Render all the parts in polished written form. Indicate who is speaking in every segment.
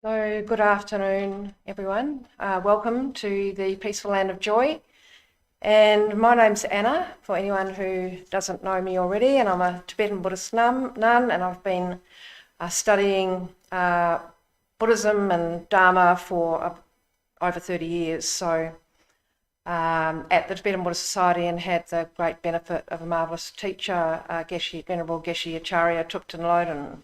Speaker 1: So, good afternoon, everyone. Welcome to the Peaceful Land of Joy. And my name's Anna, for anyone who doesn't know me already, and I'm a Tibetan Buddhist nun, and I've been studying Buddhism and Dharma for over 30 years. So, at the Tibetan Buddhist Society, and had the great benefit of a marvellous teacher, Venerable Geshe Acharya Thupten Lodin.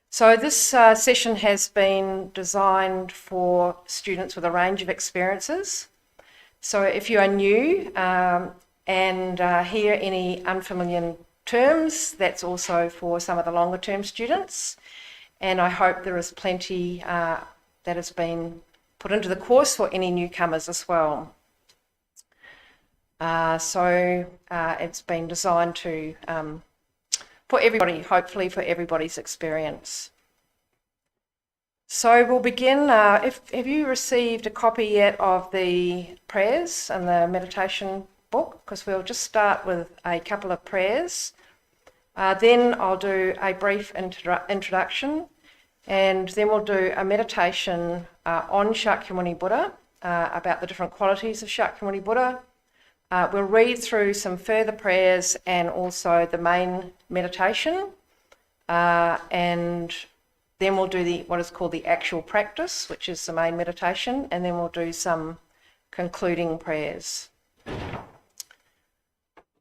Speaker 1: So this session has been designed for students with a range of experiences. So if you are new and hear any unfamiliar terms, that's also for some of the longer term students. And I hope there is plenty that has been put into the course for any newcomers as well. It's been designed to for everybody, hopefully for everybody's experience. So we'll begin. Have you received a copy yet of the prayers and the meditation book? Because we'll just start with a couple of prayers. Then I'll do a brief introduction, and then we'll do a meditation on Shakyamuni Buddha, about the different qualities of Shakyamuni Buddha. We'll read through some further prayers and also the main meditation, and then we'll do what is called the actual practice, which is the main meditation, and then we'll do some concluding prayers.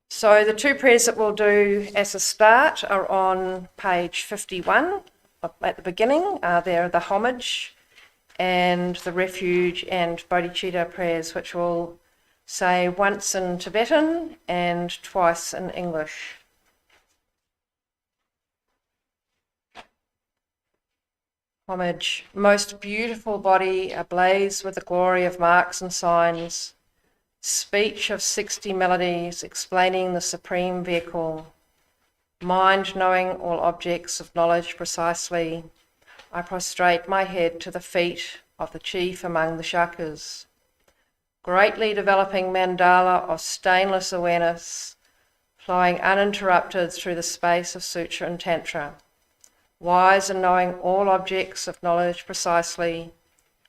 Speaker 1: So the two prayers that we'll do as a start are on page 51 at the beginning. They're the homage and the refuge and bodhicitta prayers, which will say once in Tibetan and twice in English. Homage. Most beautiful body, ablaze with the glory of marks and signs, speech of 60 melodies explaining the supreme vehicle, mind knowing all objects of knowledge precisely, I prostrate my head to the feet of the chief among the Shakas, greatly developing mandala of stainless awareness, flowing uninterrupted through the space of Sutra and Tantra. Wise and knowing all objects of knowledge precisely,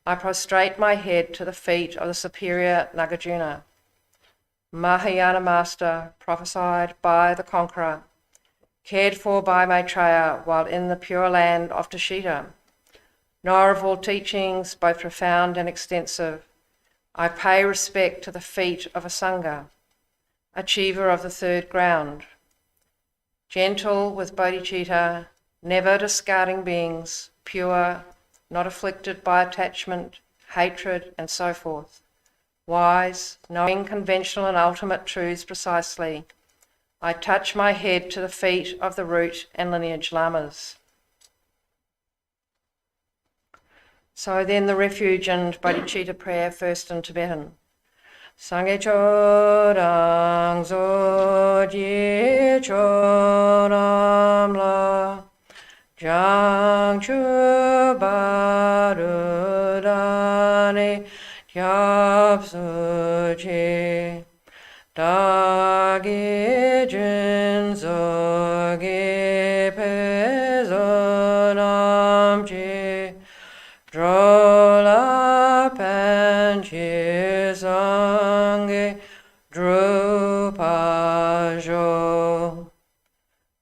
Speaker 1: I prostrate my head to the feet of the superior Nagarjuna, Mahayana master, prophesied by the conqueror, cared for by Maitreya while in the pure land of Tushita, knower of all teachings, both profound and extensive, I pay respect to the feet of a Sangha, achiever of the third ground, gentle with bodhicitta, never discarding beings, pure, not afflicted by attachment, hatred, and so forth, wise, knowing conventional and ultimate truths precisely, I touch my head to the feet of the root and lineage lamas. So then the refuge and bodhicitta prayer, first in Tibetan. Sangye chodang zodye chodam la jang chu barudane kyab suche dagi jin zoge pezonam che drola panche sange drupajo.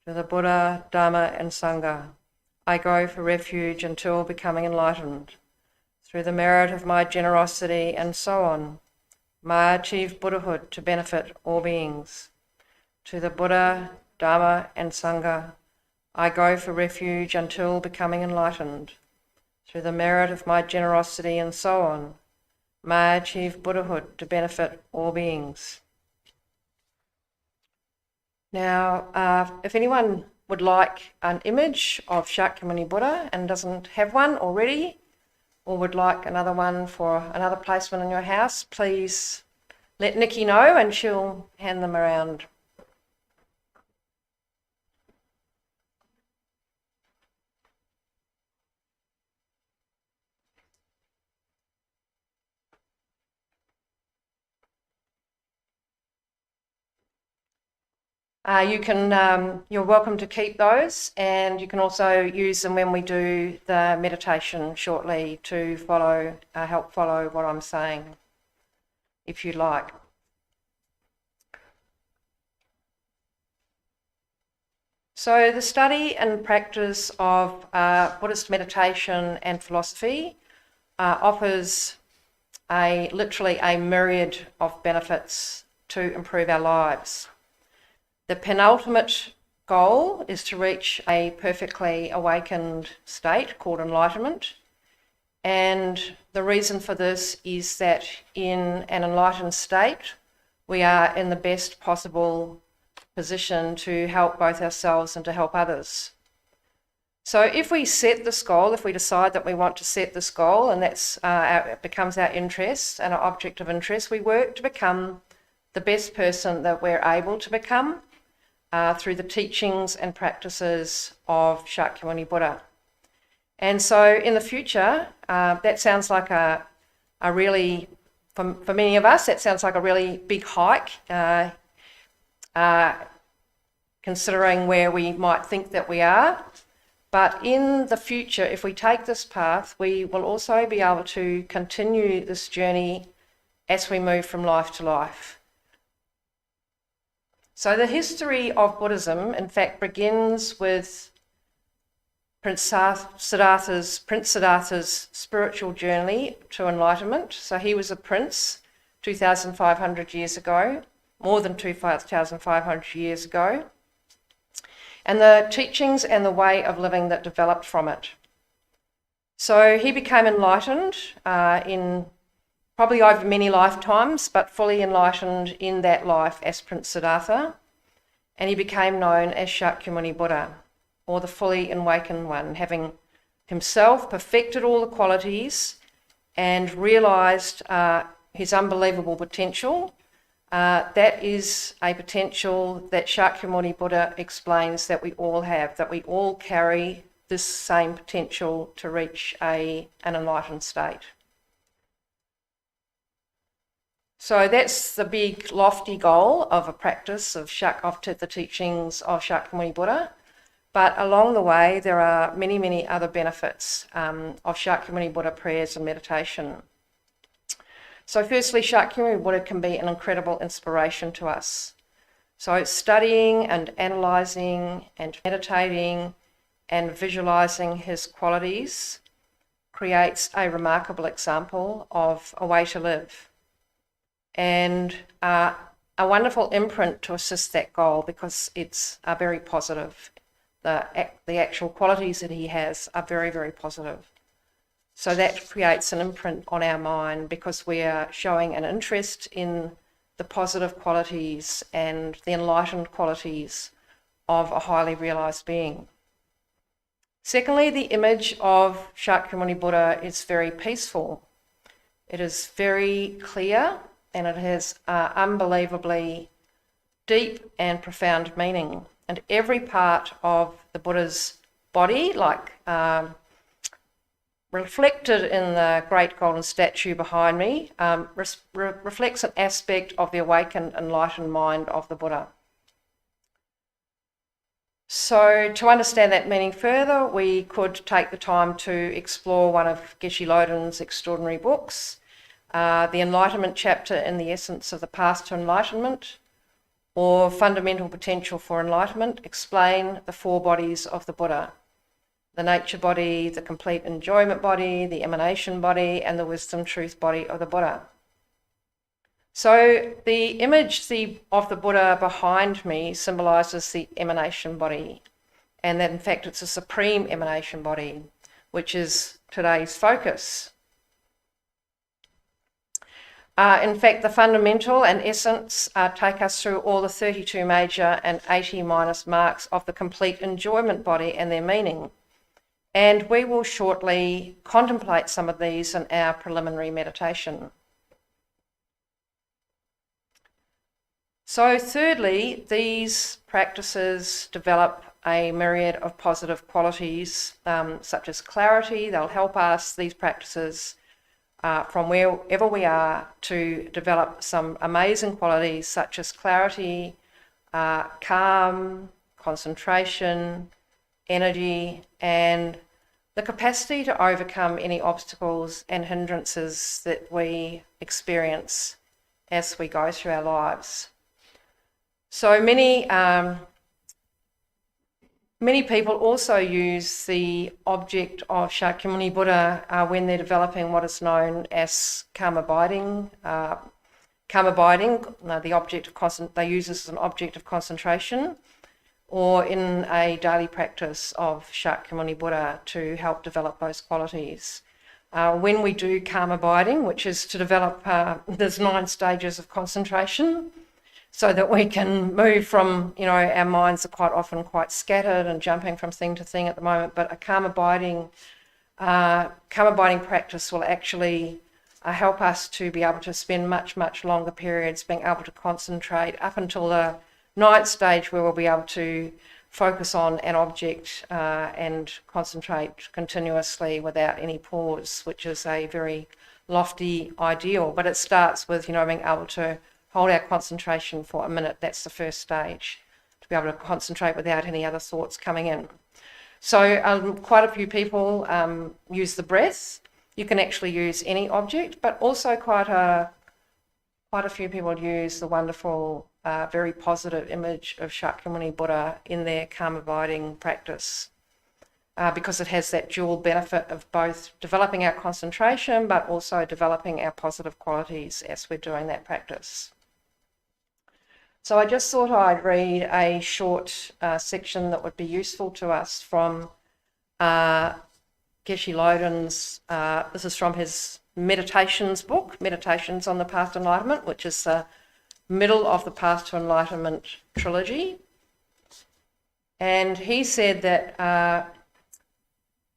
Speaker 1: To the Buddha, Dharma and Sangha, I go for refuge until becoming enlightened. Through the merit of my generosity and so on, may I achieve Buddhahood to benefit all beings. To the Buddha, Dharma and Sangha, I go for refuge until becoming enlightened. Through the merit of my generosity and so on, may I achieve Buddhahood to benefit all beings. Now, if anyone would like an image of Shakyamuni Buddha and doesn't have one already, or would like another one for another placement in your house, please let Nikki know and she'll hand them around. You're welcome to keep those, and you can also use them when we do the meditation shortly to help follow what I'm saying, if you like. So the study and practice of Buddhist meditation and philosophy offers literally a myriad of benefits to improve our lives. The penultimate goal is to reach a perfectly awakened state called enlightenment. And the reason for this is that in an enlightened state, we are in the best possible position to help both ourselves and to help others. So if we set this goal, if we decide that we want to set this goal, and it becomes our interest and our object of interest, we work to become the best person that we're able to become through the teachings and practices of Shakyamuni Buddha. And so in the future, that sounds like a really, for many of us, that sounds like a really big hike, considering where we might think that we are. But in the future, if we take this path, we will also be able to continue this journey as we move from life to life. So the history of Buddhism, in fact, begins with Prince Siddhartha's spiritual journey to enlightenment. So he was a prince 2,500 years ago, more than 2,500 years ago, and the teachings and the way of living that developed from it. So he became enlightened in probably over many lifetimes, but fully enlightened in that life as Prince Siddhartha, and he became known as Shakyamuni Buddha, or the fully awakened one, having himself perfected all the qualities and realised his unbelievable potential. That is a potential that Shakyamuni Buddha explains that we all have, that we all carry this same potential to reach an enlightened state. So that's the big lofty goal of a practice of the teachings of Shakyamuni Buddha. But along the way, there are many, many other benefits of Shakyamuni Buddha prayers and meditation. So firstly, Shakyamuni Buddha can be an incredible inspiration to us. So studying and analysing and meditating and visualising his qualities creates a remarkable example of a way to live, and a wonderful imprint to assist that goal, because it's very positive. The actual qualities that he has are very, very positive. So that creates an imprint on our mind, because we are showing an interest in the positive qualities and the enlightened qualities of a highly realised being. Secondly, the image of Shakyamuni Buddha is very peaceful. It is very clear, and it has unbelievably deep and profound meaning. And every part of the Buddha's body, like reflected in the great golden statue behind me, reflects an aspect of the awakened, enlightened mind of the Buddha. So to understand that meaning further, we could take the time to explore one of Geshe Loden's extraordinary books, the Enlightenment chapter in The Essence of the Path to Enlightenment, or Fundamental Potential for Enlightenment, explain the four bodies of the Buddha: the nature body, the complete enjoyment body, the emanation body, and the wisdom truth body of the Buddha. So the image of the Buddha behind me symbolises the emanation body, and that in fact it's a supreme emanation body, which is today's focus. In fact, the fundamental and essence take us through all the 32 major and 80 minor marks of the complete enjoyment body and their meaning. And we will shortly contemplate some of these in our preliminary meditation. So thirdly, these practices develop a myriad of positive qualities, such as clarity. They'll help us, these practices, from wherever we are, to develop some amazing qualities such as clarity, calm, concentration, energy, and the capacity to overcome any obstacles and hindrances that we experience as we go through our lives. So many people also use the object of Shakyamuni Buddha when they're developing what is known as calm abiding. The object of they use this as an object of concentration, or in a daily practice of Shakyamuni Buddha to help develop those qualities. When we do calm abiding, which is to develop, there's 9 stages of concentration, so that we can move from, our minds are quite often quite scattered and jumping from thing to thing at the moment, but a calm abiding practice will actually help us to be able to spend much, much longer periods being able to concentrate up until the 9th stage, where we'll be able to focus on an object and concentrate continuously without any pause, which is a very lofty ideal. But it starts with, being able to hold our concentration for a minute. That's the first stage, to be able to concentrate without any other thoughts coming in. So quite a few people use the breath. You can actually use any object, but also quite a few people use the wonderful, very positive image of Shakyamuni Buddha in their calm abiding practice, because it has that dual benefit of both developing our concentration, but also developing our positive qualities as we're doing that practice. So I just thought I'd read a short section that would be useful to us from Geshe Loden's, this is from his Meditations book, Meditations on the Path to Enlightenment, which is the middle of the Path to Enlightenment trilogy. And he said that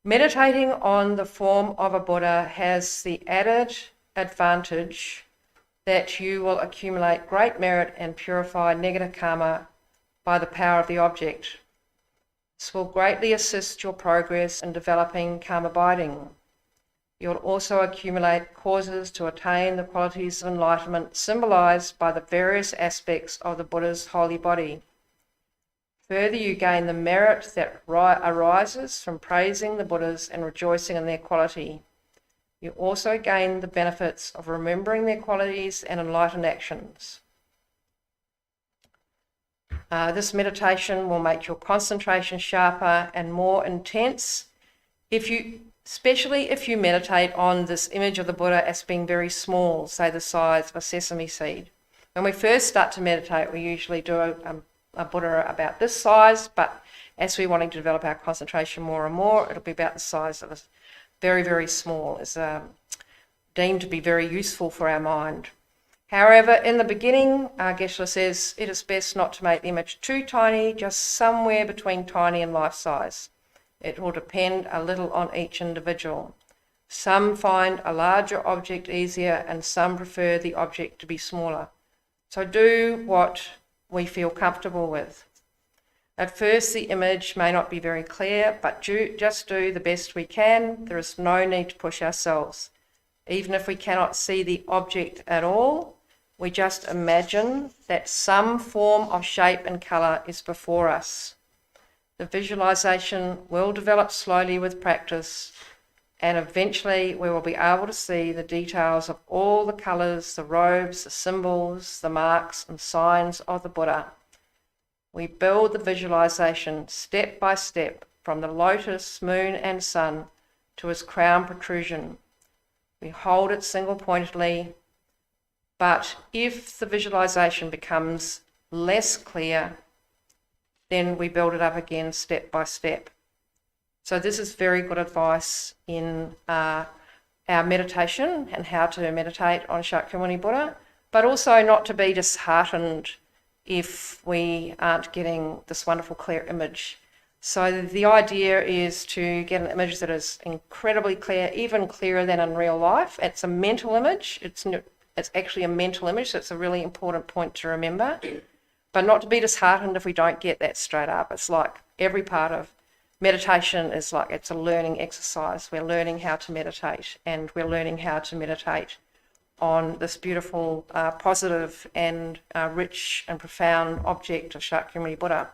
Speaker 1: meditating on the form of a Buddha has the added advantage that you will accumulate great merit and purify negative karma by the power of the object. This will greatly assist your progress in developing calm abiding. You'll also accumulate causes to attain the qualities of enlightenment symbolised by the various aspects of the Buddha's holy body. Further, you gain the merit that arises from praising the Buddhas and rejoicing in their quality. You also gain the benefits of remembering their qualities and enlightened actions. This meditation will make your concentration sharper and more intense, especially if you meditate on this image of the Buddha as being very small, say the size of a sesame seed. When we first start to meditate, we usually do a Buddha about this size, but as we're wanting to develop our concentration more and more, it'll be about the size of a very, very small. It's deemed to be very useful for our mind. However, in the beginning, Geshe says it is best not to make the image too tiny, just somewhere between tiny and life size. It will depend a little on each individual. Some find a larger object easier and some prefer the object to be smaller. So do what we feel comfortable with. At first, the image may not be very clear, but just do the best we can. There is no need to push ourselves. Even if we cannot see the object at all, we just imagine that some form of shape and colour is before us. The visualisation will develop slowly with practice, and eventually we will be able to see the details of all the colours, the robes, the symbols, the marks and signs of the Buddha. We build the visualisation step by step from the lotus, moon and sun to his crown protrusion. We hold it single-pointedly, but if the visualisation becomes less clear, then we build it up again step by step. So this is very good advice in our meditation and how to meditate on Shakyamuni Buddha, but also not to be disheartened if we aren't getting this wonderful clear image. So the idea is to get an image that is incredibly clear, even clearer than in real life. It's a mental image. It's actually a mental image, so it's a really important point to remember. But not to be disheartened if we don't get that straight up. It's like every part of meditation is like it's a learning exercise. We're learning how to meditate, and we're learning how to meditate on this beautiful, positive and rich and profound object of Shakyamuni Buddha.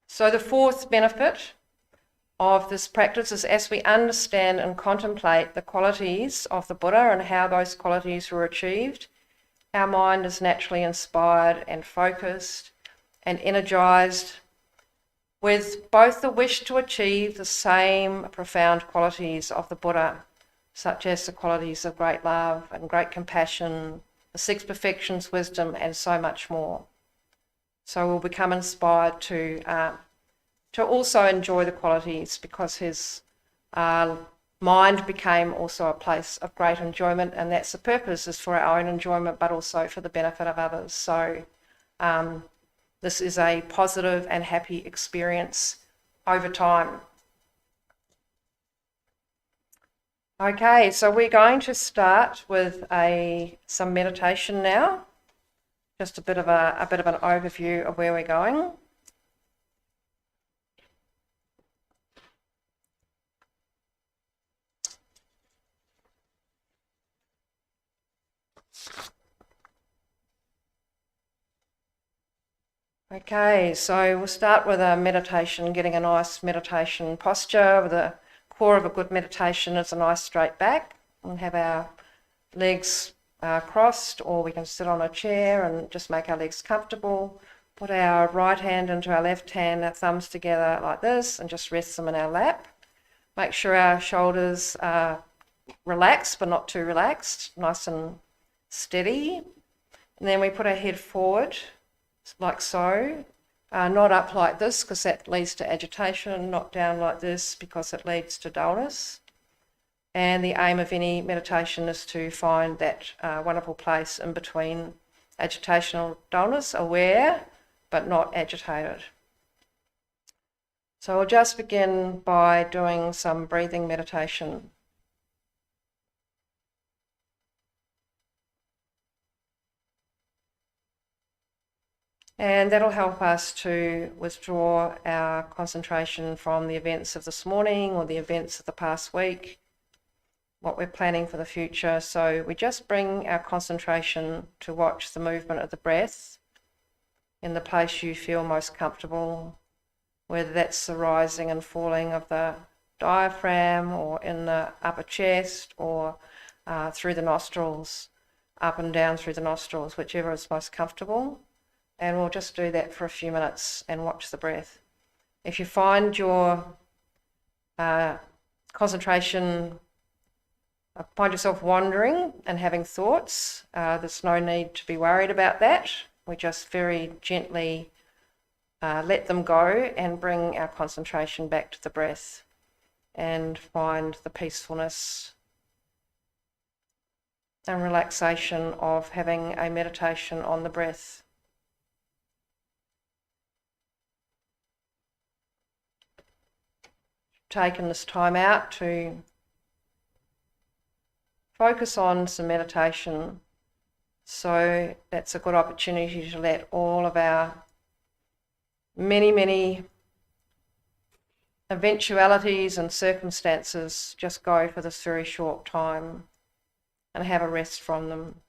Speaker 1: So the fourth benefit of this practice is, as we understand and contemplate the qualities of the Buddha and how those qualities were achieved, our mind is naturally inspired and focused and energized with both the wish to achieve the same profound qualities of the Buddha, such as the qualities of great love and great compassion, the six perfections, wisdom, and so much more. So we'll become inspired to also enjoy the qualities, because his mind became also a place of great enjoyment, and that's the purpose, is for our own enjoyment but also for the benefit of others. So this is a positive and happy experience over time. Okay, so we're going to start with some meditation now. Just a bit of an overview of where we're going. Okay, so we'll start with a meditation, getting a nice meditation posture. With the core of a good meditation is a nice straight back, and have our legs crossed, or we can sit on a chair and just make our legs comfortable. Put our right hand into our left hand, our thumbs together like this, and just rest them in our lap. Make sure our shoulders are relaxed but not too relaxed, nice and steady. And then we put our head forward like so, not up like this because that leads to agitation, not down like this because it leads to dullness. And the aim of any meditation is to find that wonderful place in between agitational dullness, aware but not agitated. So we'll just begin by doing some breathing meditation. And that'll help us to withdraw our concentration from the events of this morning or the events of the past week, what we're planning for the future. So we just bring our concentration to watch the movement of the breath in the place you feel most comfortable, whether that's the rising and falling of the diaphragm or in the upper chest or through the nostrils, up and down through the nostrils, whichever is most comfortable. And we'll just do that for a few minutes and watch the breath. If you find your concentration, find yourself wandering and having thoughts, there's no need to be worried about that. We just very gently let them go and bring our concentration back to the breath and find the peacefulness and relaxation of having a meditation on the breath. Taken this time out to focus on some meditation, so that's a good opportunity to let all of our many eventualities and circumstances just go for this very short time and have a rest from them.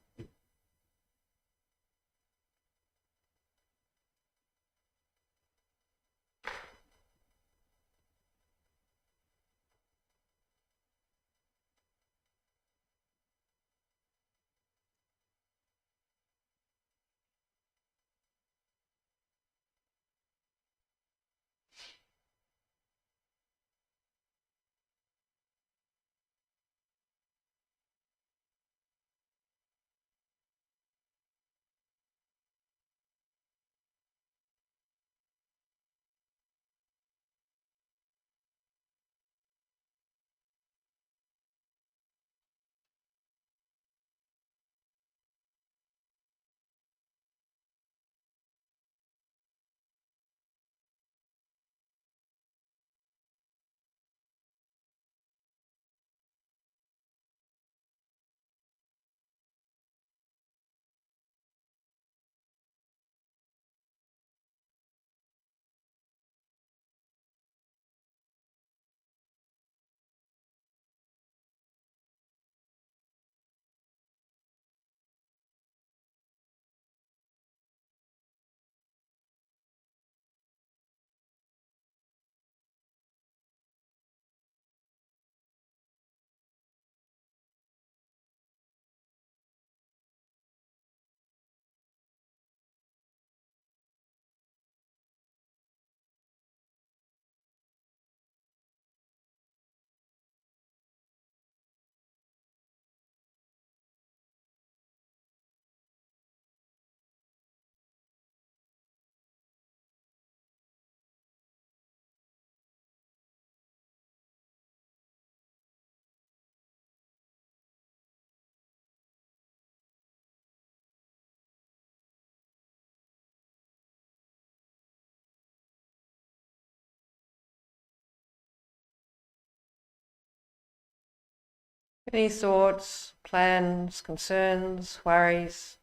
Speaker 1: Any thoughts, plans, concerns, worries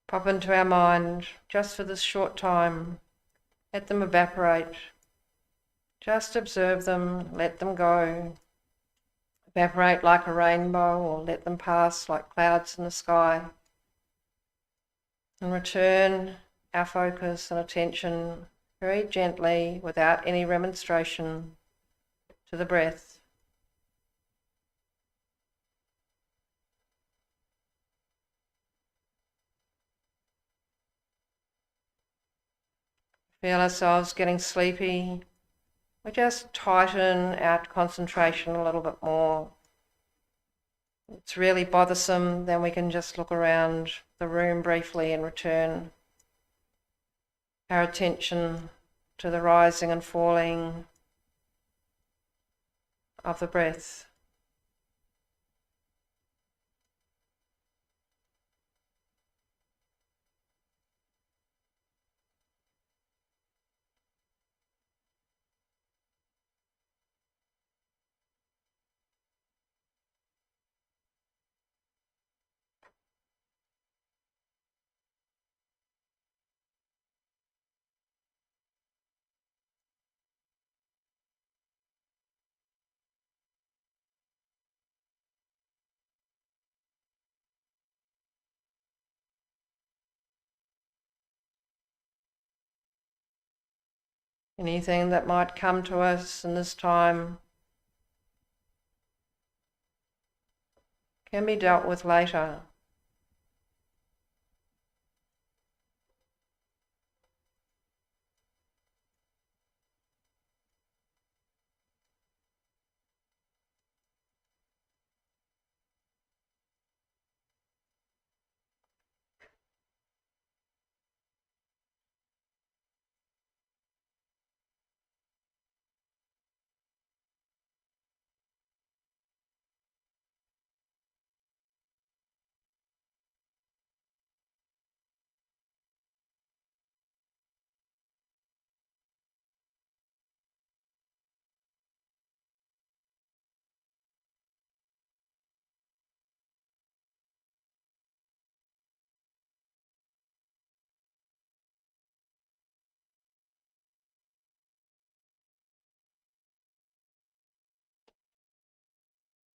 Speaker 1: pop into our mind just for this short time. Let them evaporate. Just observe them, let them go. Evaporate like a rainbow, or let them pass like clouds in the sky. And return our focus and attention very gently, without any remonstration, to the breath. Feel ourselves getting sleepy, we just tighten our concentration a little bit more. If it's really bothersome, then we can just look around the room briefly and return our attention to the rising and falling of the breath. Anything that might come to us in this time can be dealt with later.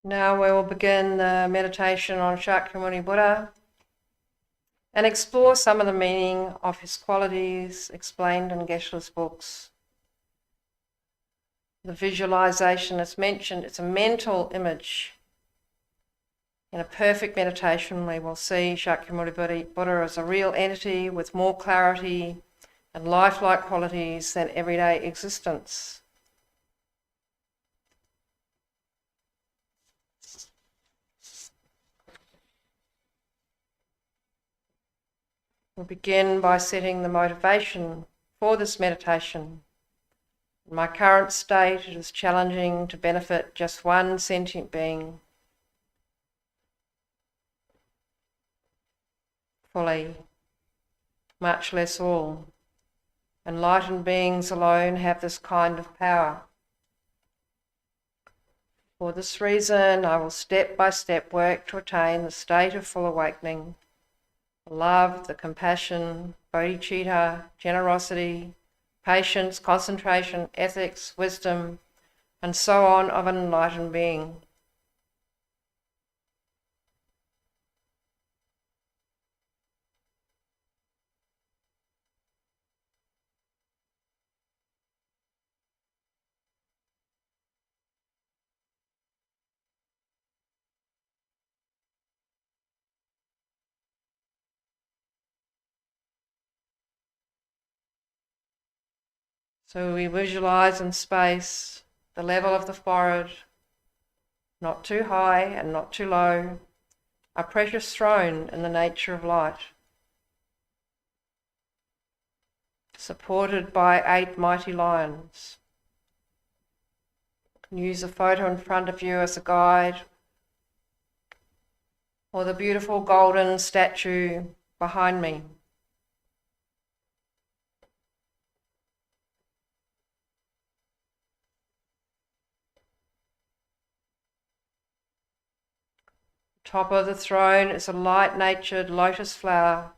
Speaker 1: Now we will begin the meditation on Shakyamuni Buddha and explore some of the meaning of his qualities explained in Geshe's books. The visualization is mentioned, it's a mental image. In a perfect meditation, we will see Shakyamuni Buddha as a real entity with more clarity and lifelike qualities than everyday existence. We'll begin by setting the motivation for this meditation. In my current state, it is challenging to benefit just one sentient being fully, much less all. Enlightened beings alone have this kind of power. For this reason, I will step by step work to attain the state of full awakening. The love, the compassion, bodhicitta, generosity, patience, concentration, ethics, wisdom, and so on of an enlightened being. So we visualize in space the level of the forehead, not too high and not too low, a precious throne in the nature of light, supported by 8 mighty lions. You can use a photo in front of you as a guide, or the beautiful golden statue behind me. Top of the throne is a light-natured lotus flower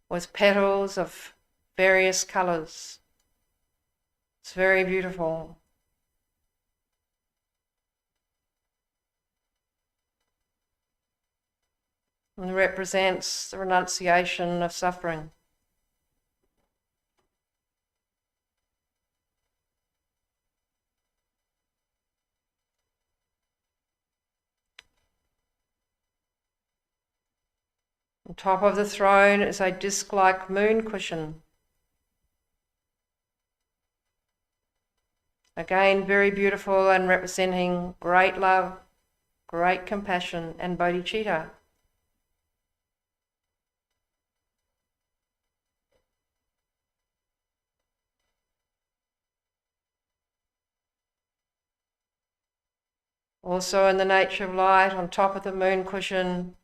Speaker 1: with petals of various colours. It's very beautiful. And represents the renunciation of suffering. On top of the throne is a disc-like moon cushion. Again, very beautiful and representing great love, great compassion, and bodhicitta. Also in the nature of light, on top of the moon cushion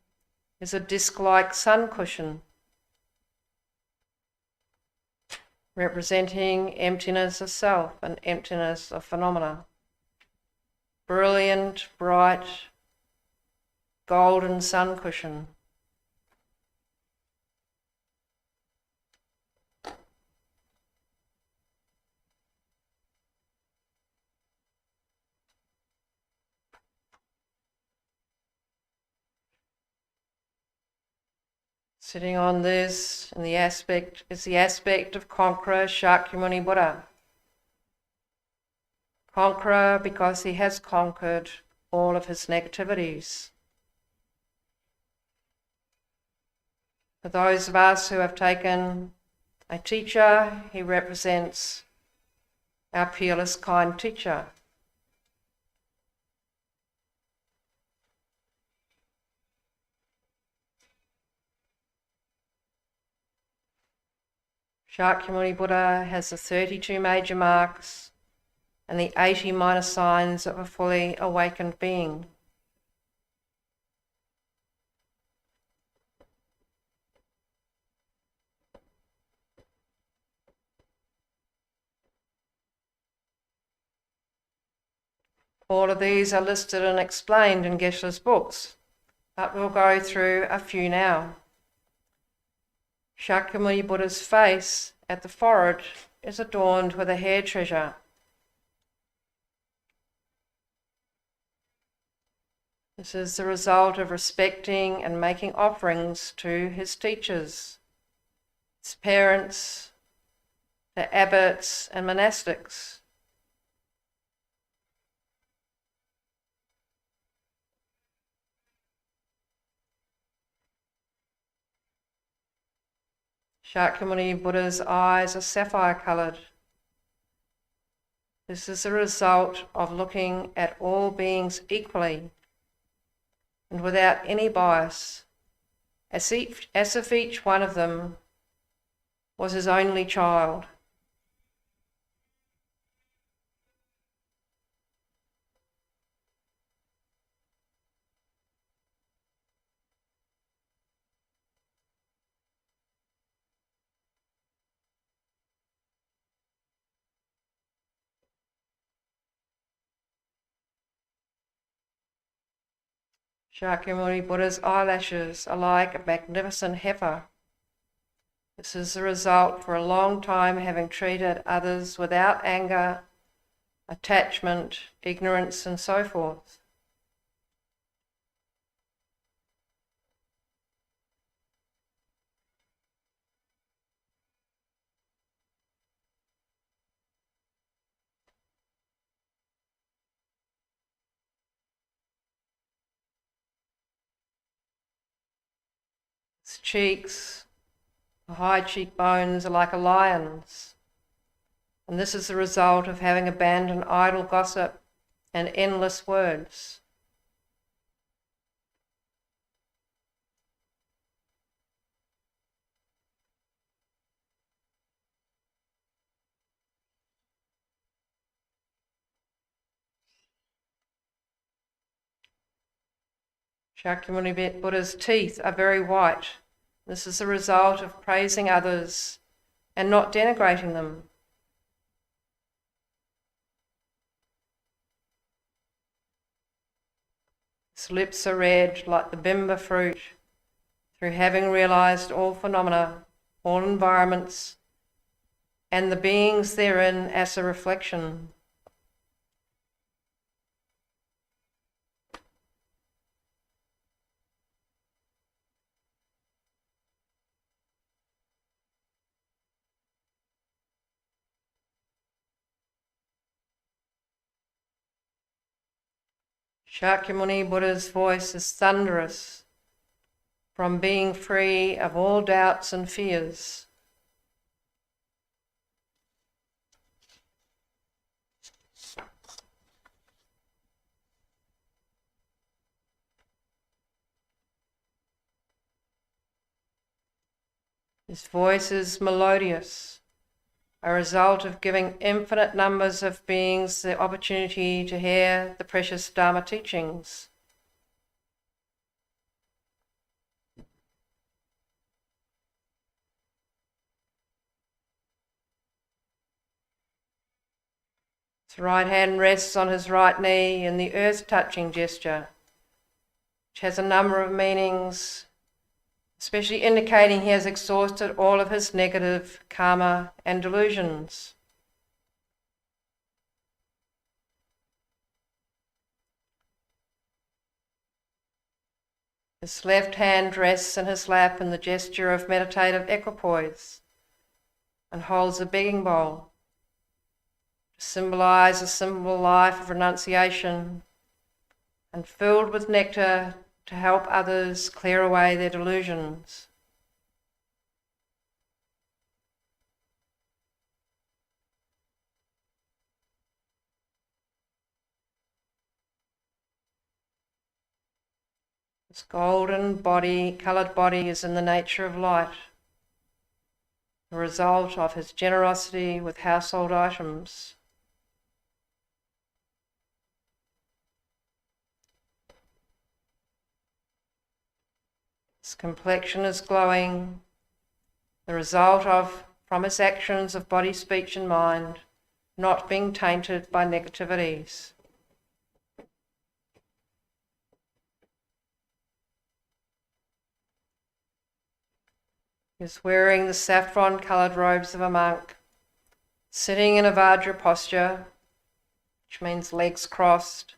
Speaker 1: is a disc-like sun cushion, representing emptiness of self and emptiness of phenomena. Brilliant, bright, golden sun cushion. Sitting on this, and the aspect is the aspect of conqueror Shakyamuni Buddha. Conqueror because he has conquered all of his negativities. For those of us who have taken a teacher, he represents our peerless, kind teacher. Shakyamuni Buddha has the 32 major marks and the 80 minor signs of a fully awakened being. All of these are listed and explained in Geshe's books, but we'll go through a few now. Shakyamuni Buddha's face at the forehead is adorned with a hair treasure. This is the result of respecting and making offerings to his teachers, his parents, the abbots and monastics. Shakyamuni Buddha's eyes are sapphire coloured. This is a result of looking at all beings equally and without any bias, as if each one of them was his only child. Shakyamuni Buddha's eyelashes are like a magnificent heifer. This is the result for a long time having treated others without anger, attachment, ignorance, and so forth. His cheeks, the high cheekbones are like a lion's, and this is the result of having abandoned idle gossip and endless words. Shakyamuni Buddha's teeth are very white. This is the result of praising others and not denigrating them. This His lips are red like the bimba fruit, through having realized all phenomena, all environments, and the beings therein as a reflection. Shakyamuni Buddha's voice is thunderous from being free of all doubts and fears. His voice is melodious, a result of giving infinite numbers of beings the opportunity to hear the precious Dharma teachings. His right hand rests on his right knee in the earth-touching gesture, which has a number of meanings, especially indicating he has exhausted all of his negative karma and delusions. His left hand rests in his lap in the gesture of meditative equipoise and holds a begging bowl to symbolize a simple life of renunciation and filled with nectar to help others clear away their delusions. This golden body, coloured body, is in the nature of light, the result of his generosity with household items. His complexion is glowing, the result of, from his actions of body, speech and mind, not being tainted by negativities. He is wearing the saffron-coloured robes of a monk, sitting in a Vajra posture, which means legs crossed,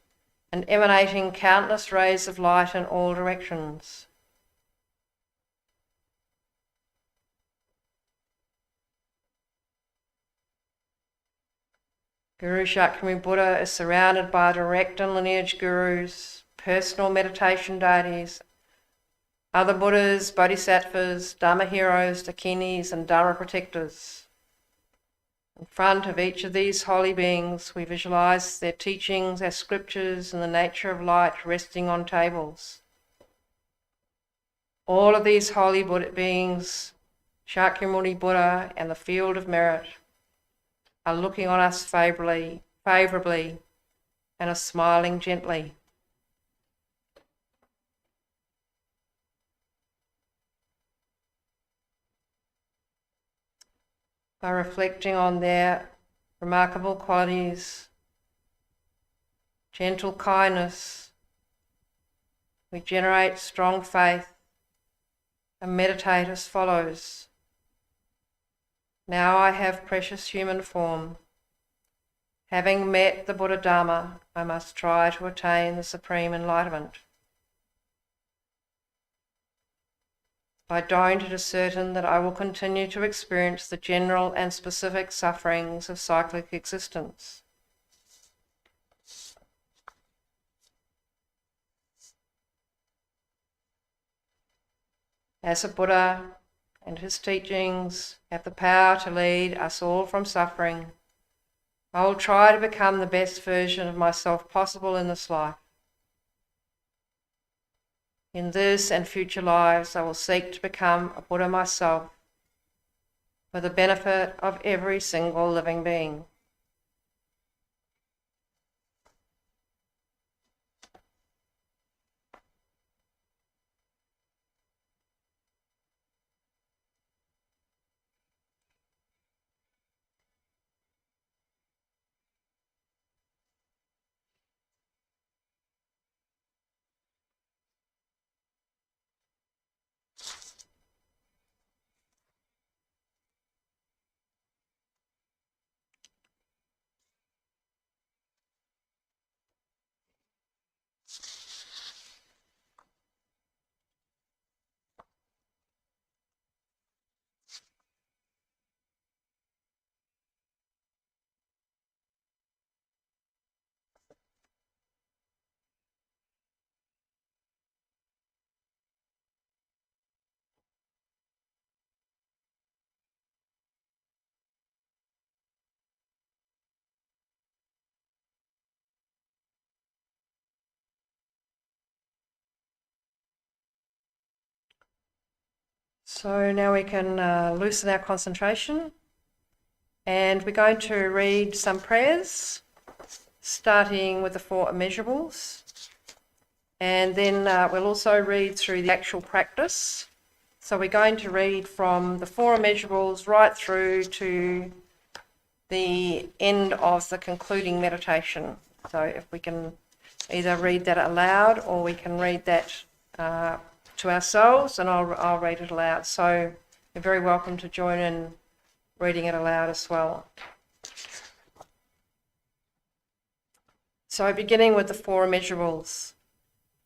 Speaker 1: and emanating countless rays of light in all directions. Guru Shakyamuni Buddha is surrounded by direct and lineage gurus, personal meditation deities, other Buddhas, Bodhisattvas, Dharma heroes, Dakinis and Dharma protectors. In front of each of these holy beings we visualise their teachings as scriptures in the nature of light resting on tables. All of these holy Buddha beings, Shakyamuni Buddha and the field of merit, are looking on us favourably and are smiling gently. By reflecting on their remarkable qualities, gentle kindness, we generate strong faith and meditate as follows. Now I have precious human form. Having met the Buddha Dharma, I must try to attain the supreme enlightenment. If I don't, it is certain that I will continue to experience the general and specific sufferings of cyclic existence. As a Buddha and his teachings have the power to lead us all from suffering, I will try to become the best version of myself possible in this life. In this and future lives, I will seek to become a Buddha myself for the benefit of every single living being. So now we can loosen our concentration, and we're going to read some prayers, starting with the 4 immeasurables, and then we'll also read through the actual practice. So we're going to read from the 4 immeasurables right through to the end of the concluding meditation. So if we can either read that aloud or we can read that to ourselves, and I'll read it aloud. So you're very welcome to join in reading it aloud as well. So beginning with the 4 immeasurables.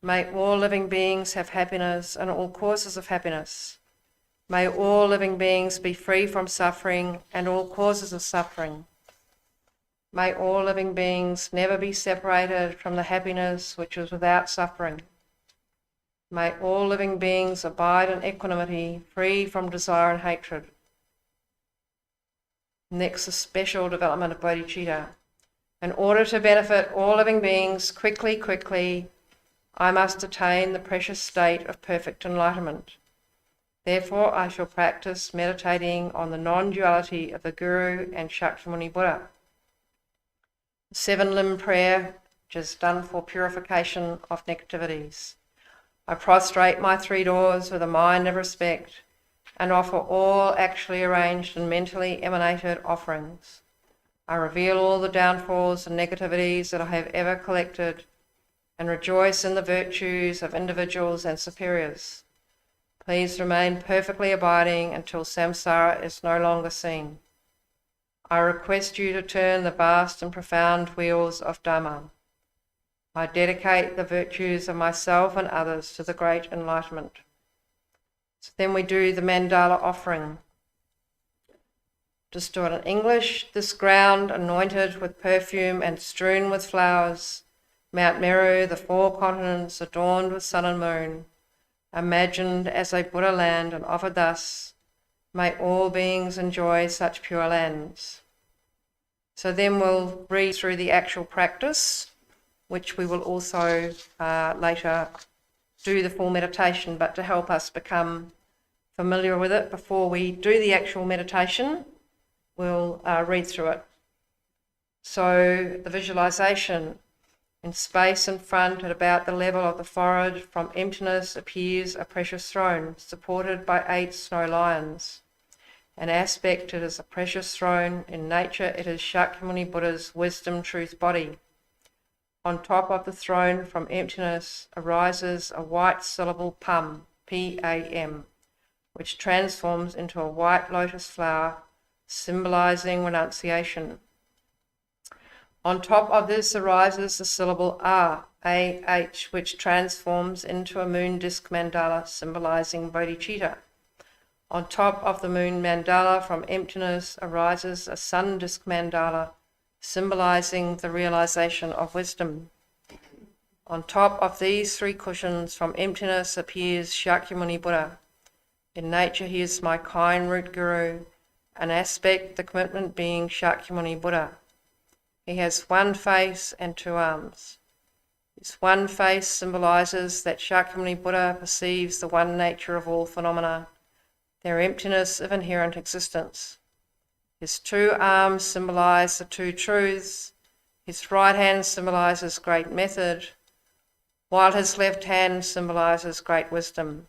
Speaker 1: May all living beings have happiness and all causes of happiness. May all living beings be free from suffering and all causes of suffering. May all living beings never be separated from the happiness which is without suffering. May all living beings abide in equanimity, free from desire and hatred. Next, the special development of bodhicitta. In order to benefit all living beings quickly, I must attain the precious state of perfect enlightenment. Therefore, I shall practice meditating on the non-duality of the Guru and Shakyamuni Buddha. 7-limb prayer, which is done for purification of negativities. I prostrate my 3 doors with a mind of respect and offer all actually arranged and mentally emanated offerings. I reveal all the downfalls and negativities that I have ever collected and rejoice in the virtues of individuals and superiors. Please remain perfectly abiding until samsara is no longer seen. I request you to turn the vast and profound wheels of Dharma. I dedicate the virtues of myself and others to the great enlightenment. So then we do the mandala offering. Just do it in English. This ground anointed with perfume and strewn with flowers, Mount Meru, the 4 continents adorned with sun and moon, imagined as a Buddha land and offered thus, may all beings enjoy such pure lands. So then we'll read through the actual practice, which we will also later do the full meditation, but to help us become familiar with it before we do the actual meditation, we'll read through it. So the visualisation. In space in front at about the level of the forehead, from emptiness appears a precious throne supported by 8 snow lions. In aspect it is a precious throne, in nature it is Shakyamuni Buddha's wisdom truth body. On top of the throne from emptiness arises a white syllable pam, P-A-M, which transforms into a white lotus flower, symbolising renunciation. On top of this arises the syllable A, A-H, which transforms into a moon disk mandala, symbolising bodhicitta. On top of the moon mandala from emptiness arises a sun disk mandala, symbolising the realisation of wisdom. On top of these 3 cushions from emptiness appears Shakyamuni Buddha. In nature he is my kind root guru, an aspect the commitment being Shakyamuni Buddha. He has 1 face and 2 arms. His 1 face symbolises that Shakyamuni Buddha perceives the one nature of all phenomena, their emptiness of inherent existence. His 2 arms symbolise the 2 truths. His right hand symbolises great method, while his left hand symbolises great wisdom.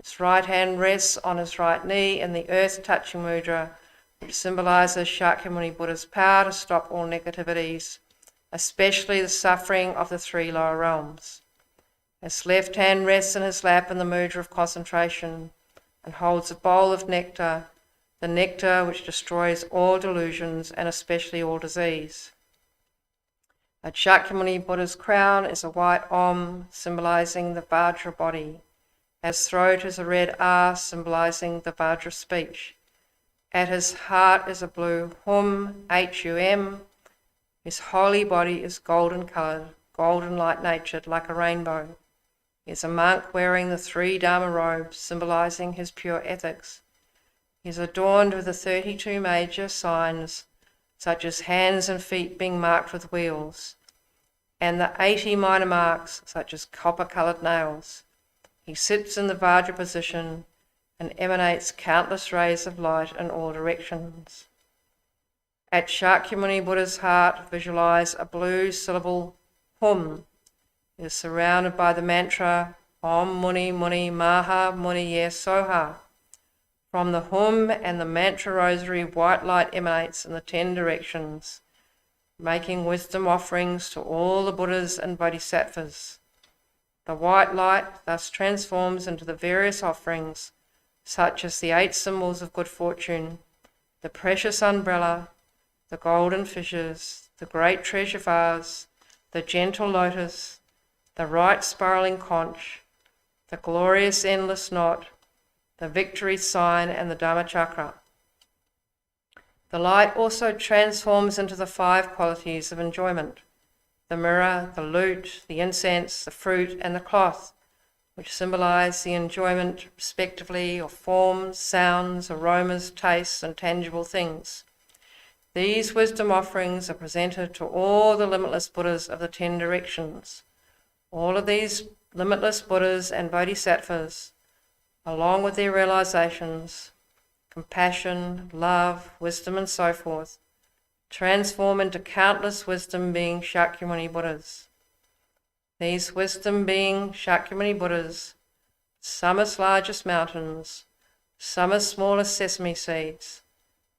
Speaker 1: His right hand rests on his right knee in the earth-touching mudra, which symbolises Shakyamuni Buddha's power to stop all negativities, especially the suffering of the 3 lower realms. His left hand rests in his lap in the mudra of concentration and holds a bowl of nectar, the nectar which destroys all delusions and especially all disease. At Shakyamuni Buddha's crown is a white Om, symbolising the Vajra body. At his throat is a red R, symbolising the Vajra speech. At his heart is a blue Hum, H-U-M. His holy body is golden coloured, golden light-natured, like a rainbow. He is a monk wearing the 3 Dharma robes, symbolising his pure ethics. He is adorned with the 32 major signs, such as hands and feet being marked with wheels, and the 80 minor marks, such as copper-coloured nails. He sits in the Vajra position. and emanates countless rays of light in all directions. At Shakyamuni Buddha's heart, visualize a blue syllable hum. It is surrounded by the mantra Om Muni Muni Maha Muni Ye Soha. From the hum and the mantra rosary, white light emanates in the 10 directions, making wisdom offerings to all the Buddhas and Bodhisattvas. The white light thus transforms into the various offerings, such as the 8 symbols of good fortune, the precious umbrella, the golden fishes, the great treasure vase, the gentle lotus, the right spiraling conch, the glorious endless knot, the victory sign, and the Dharma chakra. The light also transforms into the 5 qualities of enjoyment: the mirror, the lute, the incense, the fruit, and the cloth, which symbolize the enjoyment, respectively, of forms, sounds, aromas, tastes, and tangible things. These wisdom offerings are presented to all the limitless Buddhas of the 10 directions. All of these limitless Buddhas and Bodhisattvas, along with their realizations, compassion, love, wisdom, and so forth, transform into countless wisdom being Shakyamuni Buddhas. These wisdom being Shakyamuni Buddhas, some as large as mountains, some as small as sesame seeds,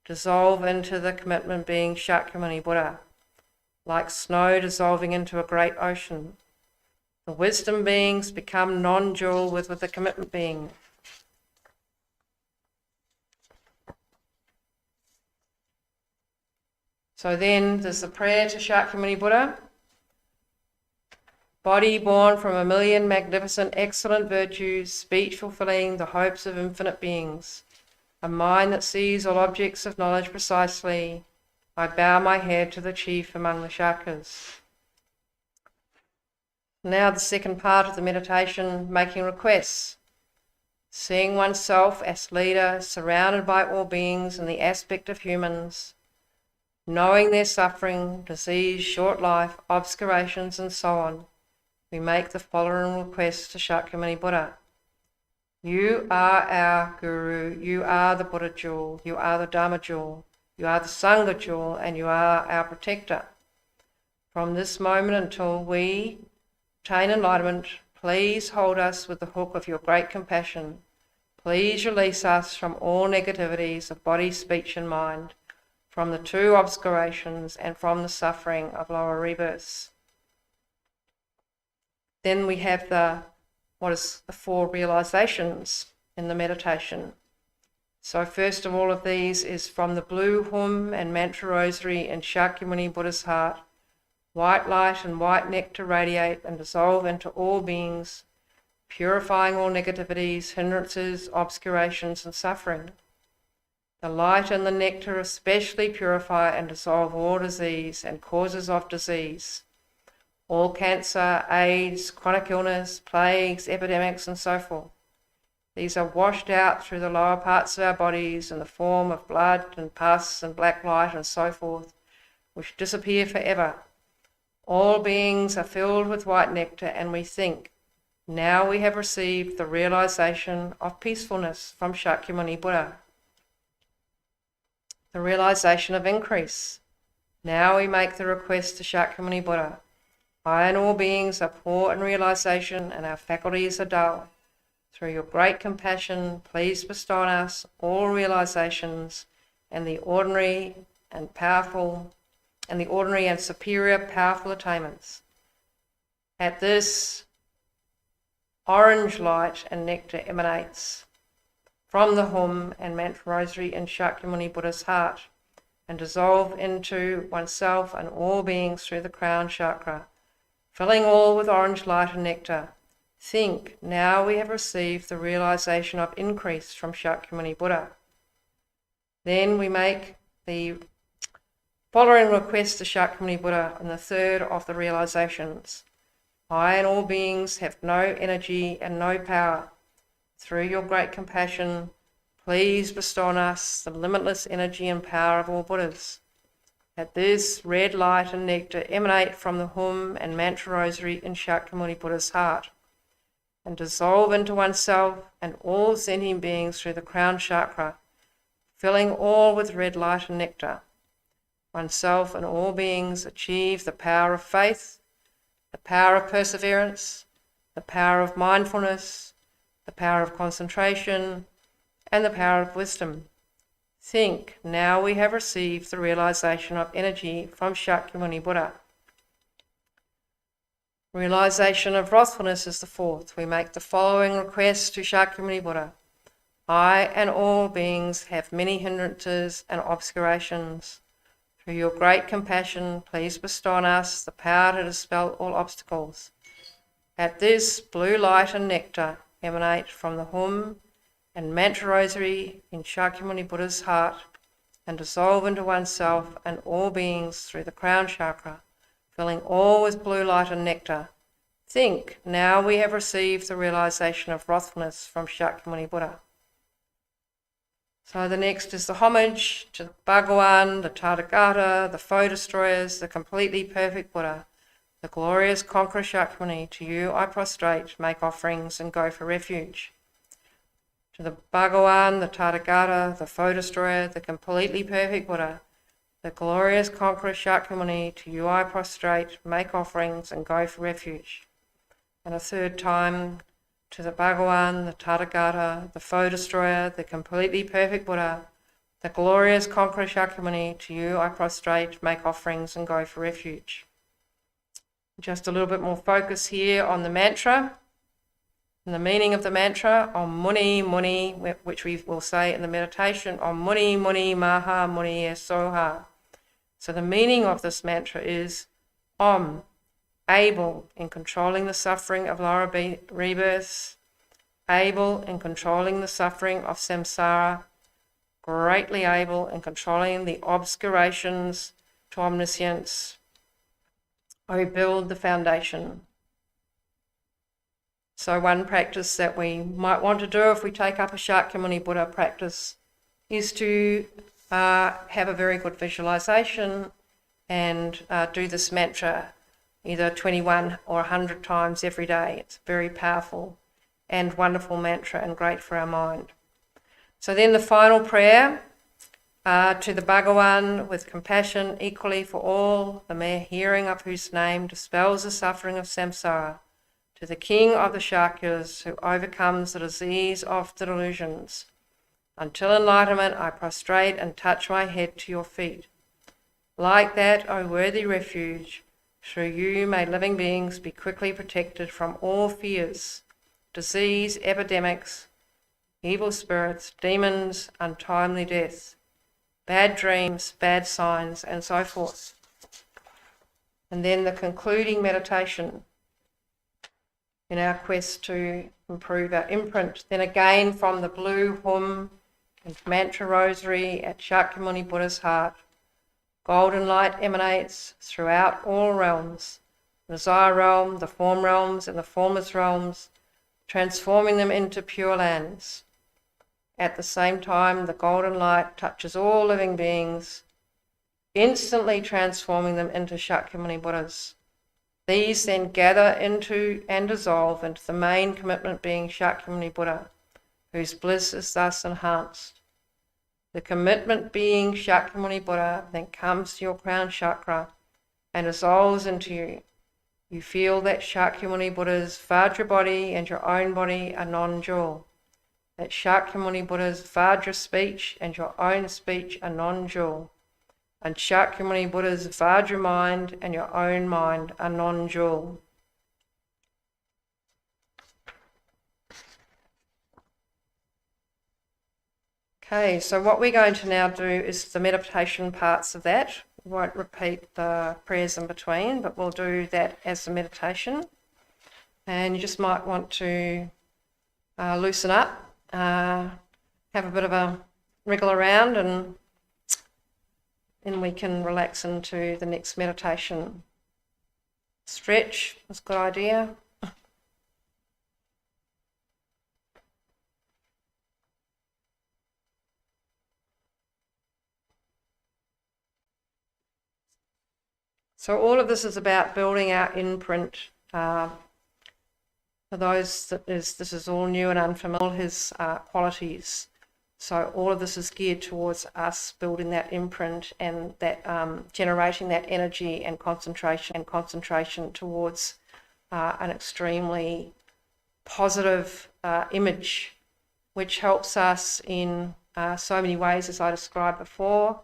Speaker 1: dissolve into the commitment being Shakyamuni Buddha, like snow dissolving into a great ocean. The wisdom beings become non-dual with the commitment being. So then there's the prayer to Shakyamuni Buddha. Body born from 1,000,000 magnificent, excellent virtues, speech fulfilling the hopes of infinite beings, a mind that sees all objects of knowledge precisely, I bow my head to the chief among the Shakas. Now the second part of the meditation, making requests. Seeing oneself as leader, surrounded by all beings in the aspect of humans, knowing their suffering, disease, short life, obscurations, and so on, we make the following request to Shakyamuni Buddha. You are our Guru, you are the Buddha jewel, you are the Dharma jewel, you are the Sangha jewel, and you are our protector. From this moment until we obtain enlightenment, please hold us with the hook of your great compassion. Please release us from all negativities of body, speech, and mind, from the 2 obscurations, and from the suffering of lower rebirths. Then we have the 4 realizations in the meditation. So first of all of these is from the blue hum and mantra rosary in Shakyamuni Buddha's heart. White light and white nectar radiate and dissolve into all beings, purifying all negativities, hindrances, obscurations, and suffering. The light and the nectar especially purify and dissolve all disease and causes of disease, all cancer, AIDS, chronic illness, plagues, epidemics, and so forth. These are washed out through the lower parts of our bodies in the form of blood and pus and black light and so forth, which disappear forever. All beings are filled with white nectar, and we think, now we have received the realization of peacefulness from Shakyamuni Buddha. The realization of increase. Now we make the request to Shakyamuni Buddha. I and all beings are poor in realization, and our faculties are dull. Through your great compassion, please bestow on us all realizations and the ordinary and superior powerful attainments. At this, orange light and nectar emanates from the hum and mantra rosary in Shakyamuni Buddha's heart and dissolve into oneself and all beings through the crown chakra, filling all with orange light and nectar. Think, now we have received the realization of increase from Shakyamuni Buddha. Then we make the following request to Shakyamuni Buddha in the 3rd of the realizations. I and all beings have no energy and no power. Through your great compassion, please bestow on us the limitless energy and power of all Buddhas. At this, red light and nectar emanate from the hum and mantra rosary in Shakyamuni Buddha's heart. and dissolve into oneself and all sentient beings through the crown chakra, filling all with red light and nectar. Oneself and all beings achieve the power of faith, the power of perseverance, the power of mindfulness, the power of concentration, and the power of wisdom. Think, now we have received the realization of energy from Shakyamuni Buddha. Realization of wrathfulness is the fourth. We make the following request to Shakyamuni Buddha. I and all beings have many hindrances and obscurations. Through your great compassion, please bestow on us the power to dispel all obstacles. At this, blue light and nectar emanate from the hum and mantra rosary in Shakyamuni Buddha's heart and dissolve into oneself and all beings through the crown chakra, filling all with blue light and nectar. Think, now we have received the realization of wrathfulness from Shakyamuni Buddha. So the next is the homage to the Bhagawan, the Tathagata, the foe destroyers, the completely perfect Buddha, the glorious conqueror Shakyamuni. To you I prostrate, make offerings and go for refuge. To the Bhagawan, the Tathagata, the foe destroyer, the completely perfect Buddha, the glorious conqueror Shakyamuni, to you I prostrate, make offerings and go for refuge. And a third time, to the Bhagawan, the Tathagata, the foe destroyer, the completely perfect Buddha, the glorious conqueror Shakyamuni, to you I prostrate, make offerings and go for refuge. Just a little bit more focus here on the mantra. And the meaning of the mantra, Om Muni Muni, which we will say in the meditation, Om Muni Muni Maha Muni Soha. So the meaning of this mantra is Om, able in controlling the suffering of lower rebirths, able in controlling the suffering of samsara, greatly able in controlling the obscurations to omniscience. O build the foundation. So one practice that we might want to do if we take up a Shakyamuni Buddha practice is to have a very good visualization and do this mantra either 21 or 100 times every day. It's a very powerful and wonderful mantra and great for our mind. So then the final prayer to the Bhagawan with compassion equally for all, the mere hearing of whose name dispels the suffering of samsara. To the King of the Shakyas, who overcomes the disease of the delusions. Until enlightenment, I prostrate and touch my head to your feet. Like that, O worthy refuge, through you may living beings be quickly protected from all fears, disease, epidemics, evil spirits, demons, untimely death, bad dreams, bad signs, and so forth. And then the concluding meditation in our quest to improve our imprint. Then again from the blue hum and mantra rosary at Shakyamuni Buddha's heart, golden light emanates throughout all realms, the desire realm, the form realms, and the formless realms, transforming them into pure lands. At the same time, the golden light touches all living beings, instantly transforming them into Shakyamuni Buddhas. These then gather into and dissolve into the main commitment being Shakyamuni Buddha, whose bliss is thus enhanced. The commitment being Shakyamuni Buddha then comes to your crown chakra and dissolves into you. You feel that Shakyamuni Buddha's Vajra body and your own body are non-dual. That Shakyamuni Buddha's Vajra speech and your own speech are non-dual. And Shakyamuni Buddha's Vajra mind and your own mind are non-dual. Okay, so what we're going to now do is the meditation parts of that. We won't repeat the prayers in between, but we'll do that as the meditation. And you just might want to loosen up, have a bit of a wriggle around, and then we can relax into the next meditation. Stretch is a good idea. So all of this is about building our imprint For those that this is all new and unfamiliar, his qualities. So all of this is geared towards us building that imprint and that generating that energy and concentration towards an extremely positive image, which helps us in so many ways, as I described before.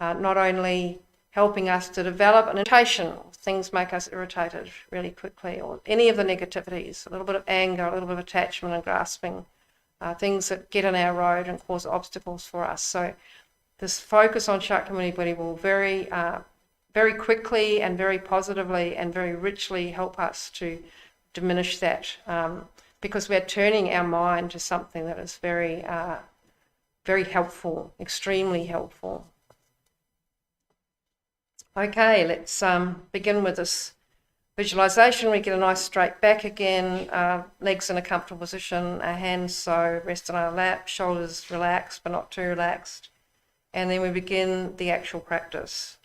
Speaker 1: Not only helping us to develop an irritation, things make us irritated really quickly, or any of the negativities, a little bit of anger, a little bit of attachment and grasping, things that get in our road and cause obstacles for us. So this focus on Shakyamuni Buddha will very quickly and very positively and very richly help us to diminish that, because we're turning our mind to something that is very helpful, extremely helpful. Okay, let's begin with this visualization. We get a nice straight back again, legs in a comfortable position, our hands so rest on our lap, shoulders relaxed but not too relaxed. And then we begin the actual practice.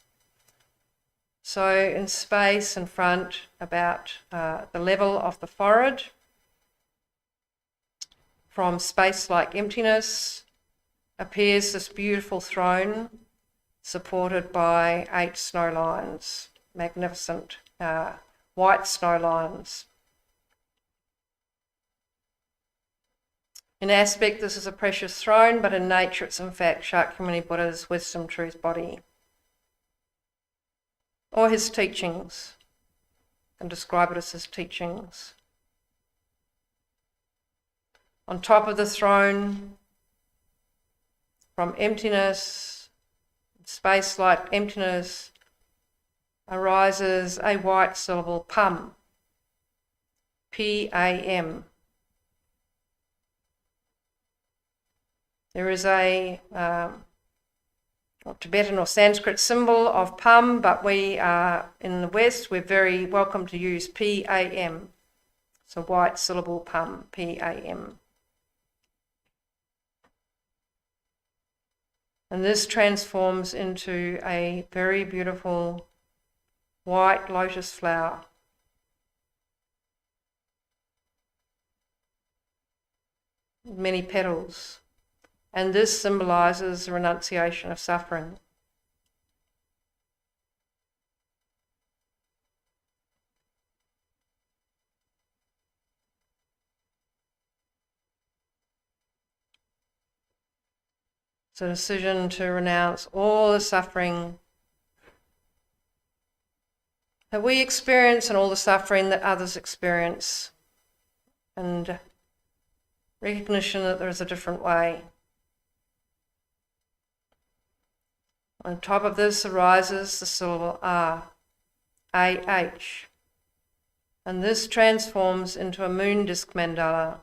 Speaker 1: So in space in front, about the level of the forehead, from space-like emptiness, appears this beautiful throne supported by 8 snow lines, magnificent white snow lines. In aspect, this is a precious throne, but in nature, it's in fact Shakyamuni Buddha's wisdom truth body, or his teachings, and describe it as his teachings. On top of the throne, from emptiness, space-like emptiness, arises a white syllable PAM, P-A-M. There is a Tibetan or Sanskrit symbol of PAM, but we are in the West, we're very welcome to use P-A-M. So white syllable PAM, P-A-M. And this transforms into a very beautiful white lotus flower. Many petals. And this symbolises the renunciation of suffering. It's a decision to renounce all the suffering that we experience and all the suffering that others experience, and recognition that there is a different way. On top of this arises the syllable R, A-H, and this transforms into a moon disk mandala.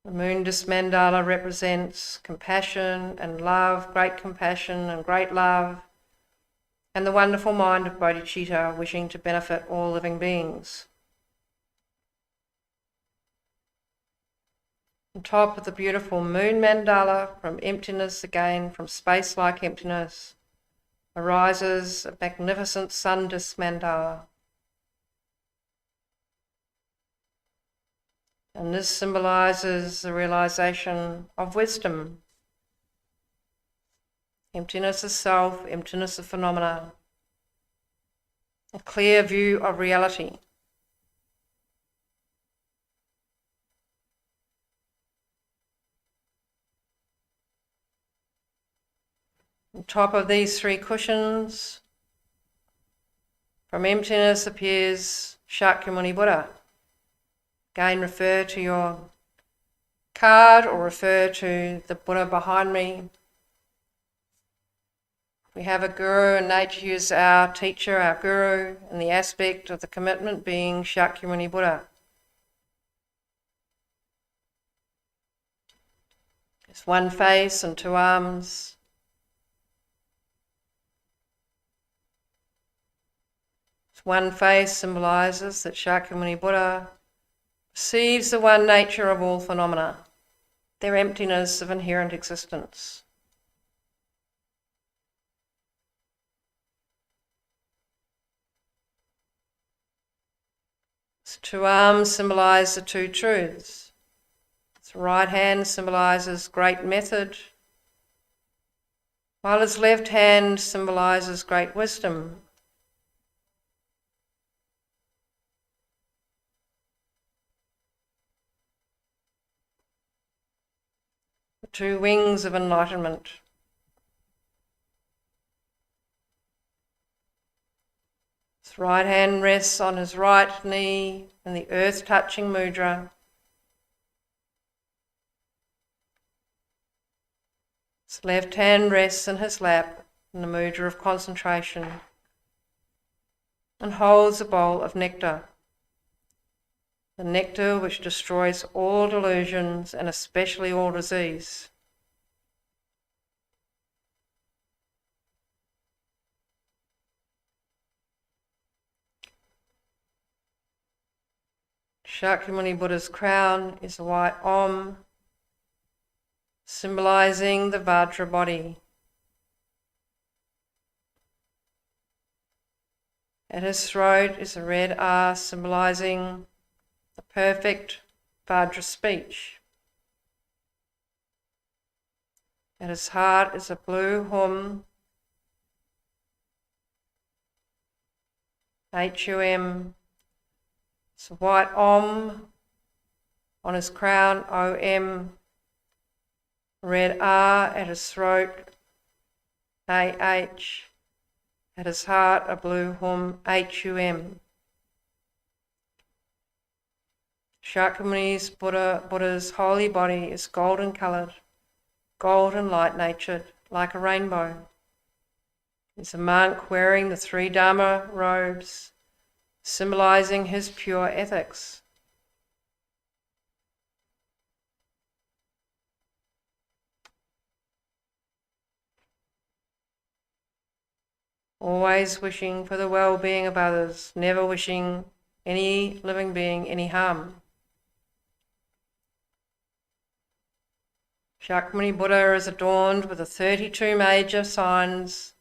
Speaker 1: The moon disk mandala represents compassion and love, great compassion and great love, and the wonderful mind of bodhicitta wishing to benefit all living beings. On top of the beautiful moon mandala, from emptiness again, from space-like emptiness, arises a magnificent sun disk mandala. And this symbolises the realisation of wisdom. Emptiness of self, emptiness of phenomena, a clear view of reality. On top of these 3 cushions, from emptiness appears Shakyamuni Buddha. Again, refer to your card or refer to the Buddha behind me. We have a guru, and nature is our teacher, our guru, and the aspect of the commitment being Shakyamuni Buddha. There's 1 face and 2 arms. One face symbolises that Shakyamuni Buddha perceives the one nature of all phenomena, their emptiness of inherent existence. His two arms symbolize the two truths. His right hand symbolizes great method, while his left hand symbolizes great wisdom. The two wings of enlightenment. His right hand rests on his right knee in the earth-touching mudra. His left hand rests in his lap in the mudra of concentration and holds a bowl of nectar. The nectar which destroys all delusions and especially all disease. Shakyamuni Buddha's crown is a white Om, symbolizing the Vajra body. At his throat is a red R, symbolizing the perfect Vajra speech. At his heart is a blue Hum, HUM. It's a white Om on his crown, OM. Red R at his throat, AH. At his heart, a blue Hum, HUM. Shakyamuni Buddha's holy body is golden coloured, golden light-natured, like a rainbow. He's a monk wearing the 3 Dharma robes, symbolizing his pure ethics. Always wishing for the well-being of others, never wishing any living being any harm. Shakyamuni Buddha is adorned with the 32 major signs,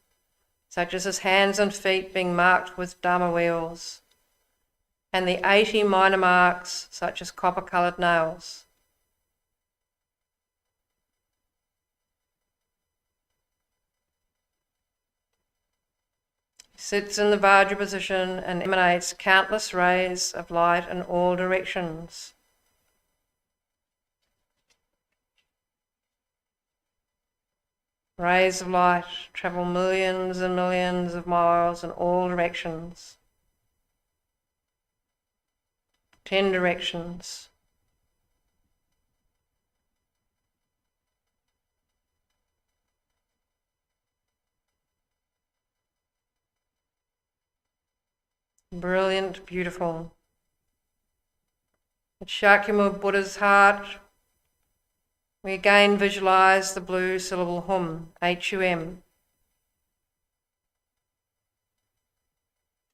Speaker 1: such as his hands and feet being marked with Dharma wheels, and the 80 minor marks, such as copper-coloured nails. He sits in the Vajra position and emanates countless rays of light in all directions. Rays of light travel millions and millions of miles in all directions. 10 directions. Brilliant, beautiful. At Shakyamuni Buddha's heart, we again visualize the blue syllable Hum, HUM.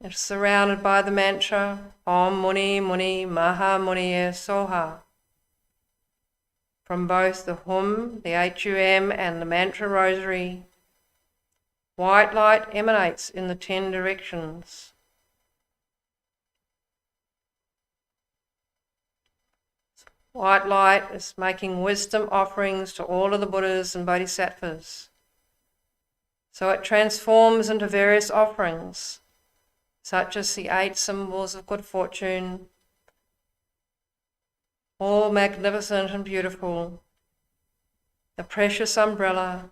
Speaker 1: It's surrounded by the mantra Om Muni Muni Maha Muni Soha. From both the Hum, the HUM, and the mantra rosary, white light emanates in the 10 directions. White light is making wisdom offerings to all of the Buddhas and Bodhisattvas. So it transforms into various offerings, such as the 8 symbols of good fortune, all magnificent and beautiful, the precious umbrella,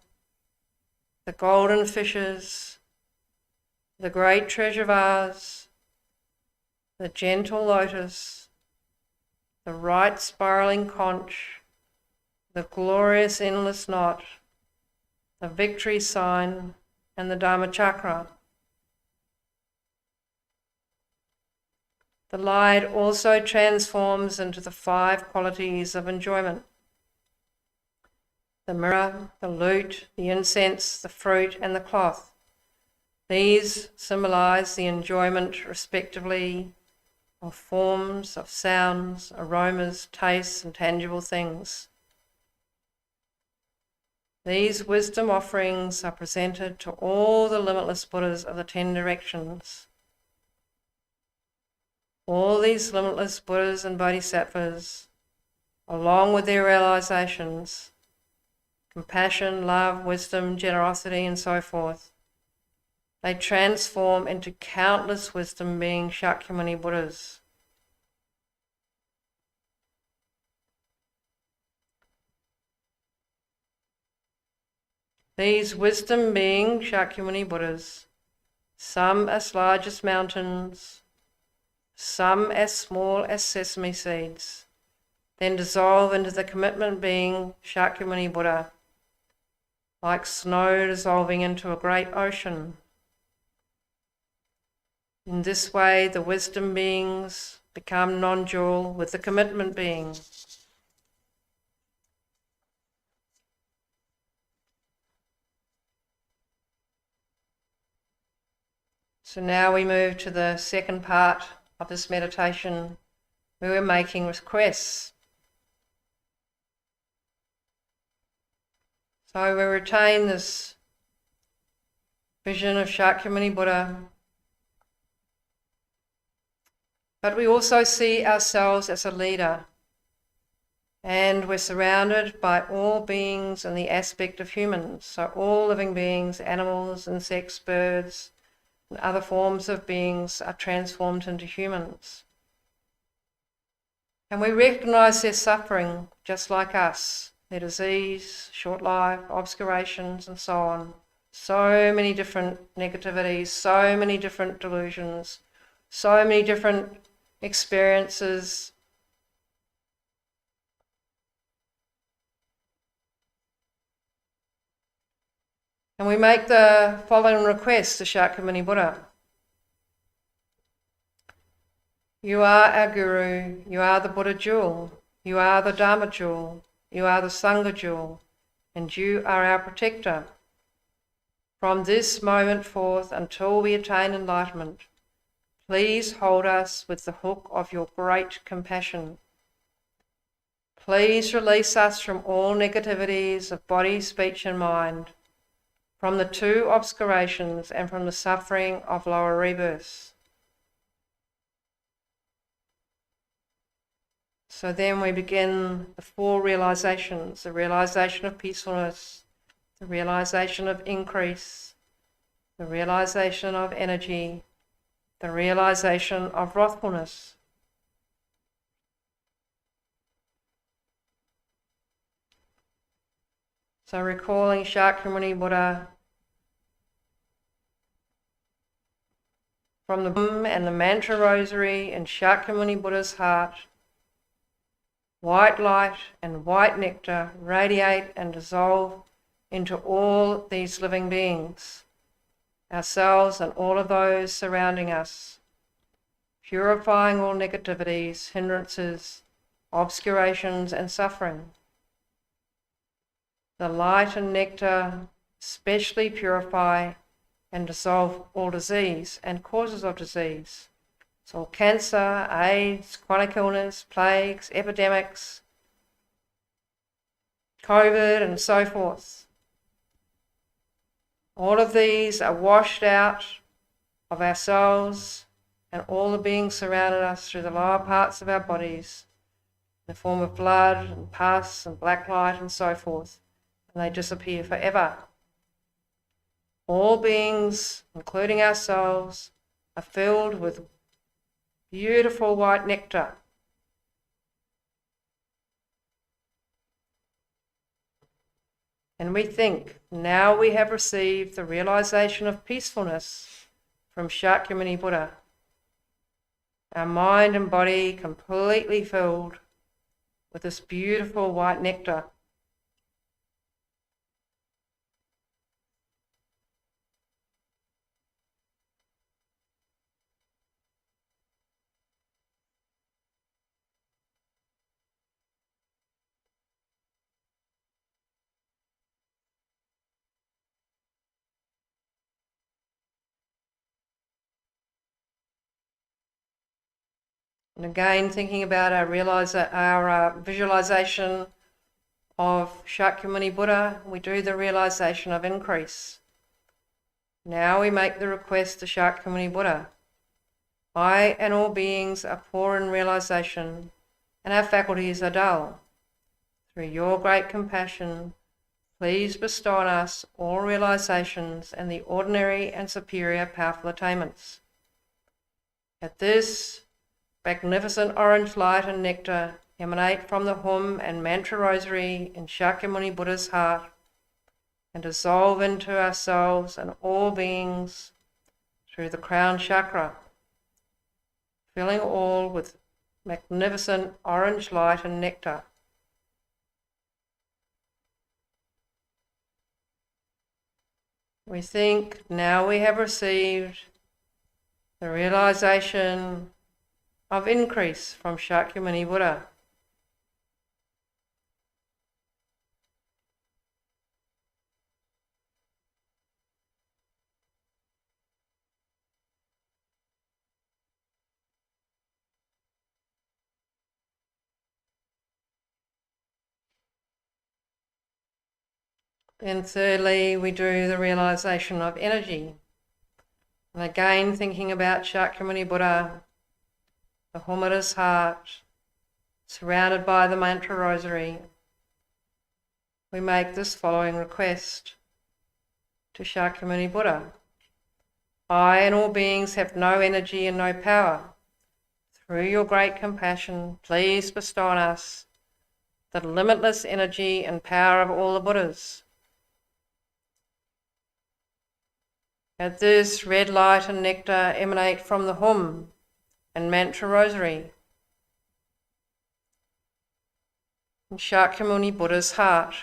Speaker 1: the golden fishes, the great treasure vase, the gentle lotus, the right spiraling conch, the glorious endless knot, the victory sign, and the Dharma chakra. The light also transforms into the 5 qualities of enjoyment: the mirror, the lute, the incense, the fruit, and the cloth. These symbolize the enjoyment, respectively, of forms, of sounds, aromas, tastes, and tangible things. These wisdom offerings are presented to all the limitless Buddhas of the 10 directions. all these limitless Buddhas and Bodhisattvas, along with their realizations, compassion, love, wisdom, generosity, and so forth, they transform into countless wisdom being Shakyamuni Buddhas. These wisdom being Shakyamuni Buddhas, some as large as mountains, some as small as sesame seeds, then dissolve into the commitment being Shakyamuni Buddha, like snow dissolving into a great ocean. In this way, the wisdom beings become non-dual with the commitment being. So now we move to the second part of this meditation, where we're making requests. So we retain this vision of Shakyamuni Buddha, but we also see ourselves as a leader, and we're surrounded by all beings in the aspect of humans, so all living beings, animals, insects, birds, and other forms of beings are transformed into humans. And we recognize their suffering just like us, their disease, short life, obscurations, and so on. So many different negativities, so many different delusions, so many different experiences. And we make the following request to Shakyamuni Buddha. You are our Guru, you are the Buddha jewel, you are the Dharma jewel, you are the Sangha jewel, and you are our protector. From this moment forth until we attain enlightenment, please hold us with the hook of your great compassion. Please release us from all negativities of body, speech, and mind, from the two obscurations and from the suffering of lower rebirths. So then we begin the four realizations: the realization of peacefulness, the realization of increase, the realization of energy, the realization of wrathfulness. So recalling Shakyamuni Buddha from the and the mantra rosary in Shakyamuni Buddha's heart, white light and white nectar radiate and dissolve into all these living beings, ourselves and all of those surrounding us, purifying all negativities, hindrances, obscurations, and suffering. The light and nectar specially purify and dissolve all disease and causes of disease. So cancer, AIDS, chronic illness, plagues, epidemics, COVID, and so forth. All of these are washed out of ourselves and all the beings surrounding us through the lower parts of our bodies in the form of blood and pus and black light and so forth, and they disappear forever. All beings, including ourselves, are filled with beautiful white nectar. And we think, now we have received the realization of peacefulness from Shakyamuni Buddha. Our mind and body completely filled with this beautiful white nectar. And again, thinking about our visualization of Shakyamuni Buddha, we do the realization of increase. Now we make the request to Shakyamuni Buddha. I and all beings are poor in realization, and our faculties are dull. Through your great compassion, please bestow on us all realizations and the ordinary and superior powerful attainments. At this, magnificent orange light and nectar emanate from the hum and mantra rosary in Shakyamuni Buddha's heart and dissolve into ourselves and all beings through the crown chakra, filling all with magnificent orange light and nectar. We think now we have received the realization of increase from Shakyamuni Buddha. Then thirdly, we do the realization of energy. And again, thinking about Shakyamuni Buddha, the hum at his heart, surrounded by the mantra rosary, we make this following request to Shakyamuni Buddha. I and all beings have no energy and no power. Through your great compassion, please bestow on us the limitless energy and power of all the Buddhas. At this, red light and nectar emanate from the hum and mantra rosary in Shakyamuni Buddha's heart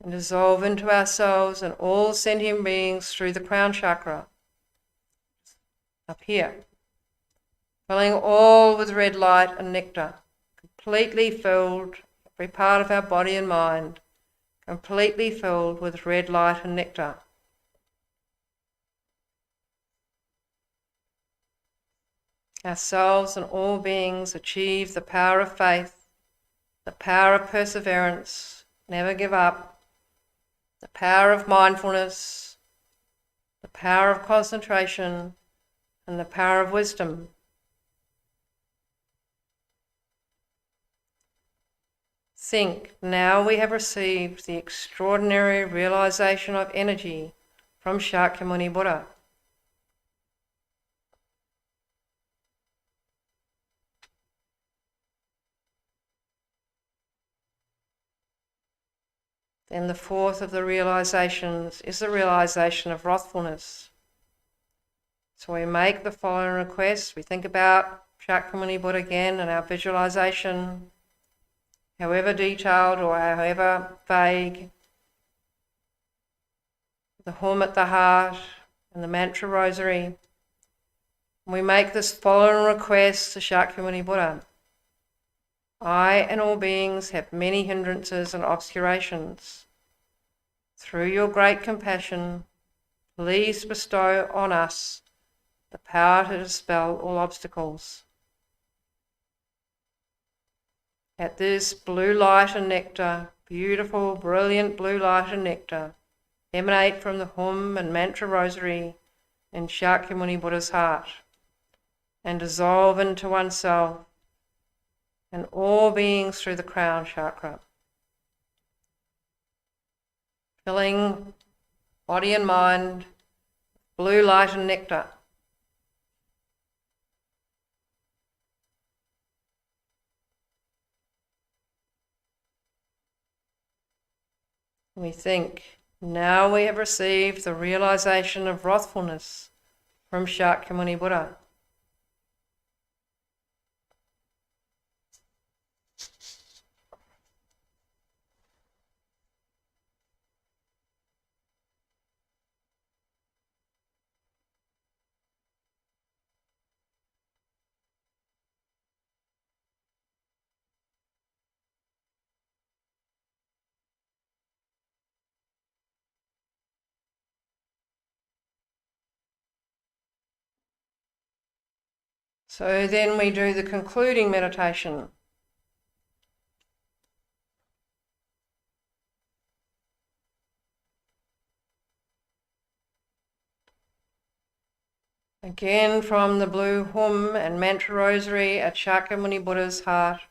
Speaker 1: and dissolve into ourselves and all sentient beings through the crown chakra, up here, filling all with red light and nectar, completely filled, every part of our body and mind, completely filled with red light and nectar. Ourselves and all beings achieve the power of faith, the power of perseverance, never give up, the power of mindfulness, the power of concentration, and the power of wisdom. Think, now we have received the extraordinary realization of energy from Shakyamuni Buddha. Then the fourth of the realizations is the realization of wrathfulness. So we make the following request. We think about Shakyamuni Buddha again and our visualization, however detailed or however vague, the hum at the heart and the mantra rosary. We make this following request to Shakyamuni Buddha. I and all beings have many hindrances and obscurations. Through your great compassion, please bestow on us the power to dispel all obstacles. At this, blue light and nectar, beautiful, brilliant blue light and nectar, emanate from the hum and mantra rosary in Shakyamuni Buddha's heart and dissolve into oneself and all beings through the crown chakra, filling body and mind, blue light and nectar. We think, now we have received the realization of wrathfulness from Shakyamuni Buddha. So then we do the concluding meditation. Again, from the blue hum and mantra rosary at Shakyamuni Buddha's heart,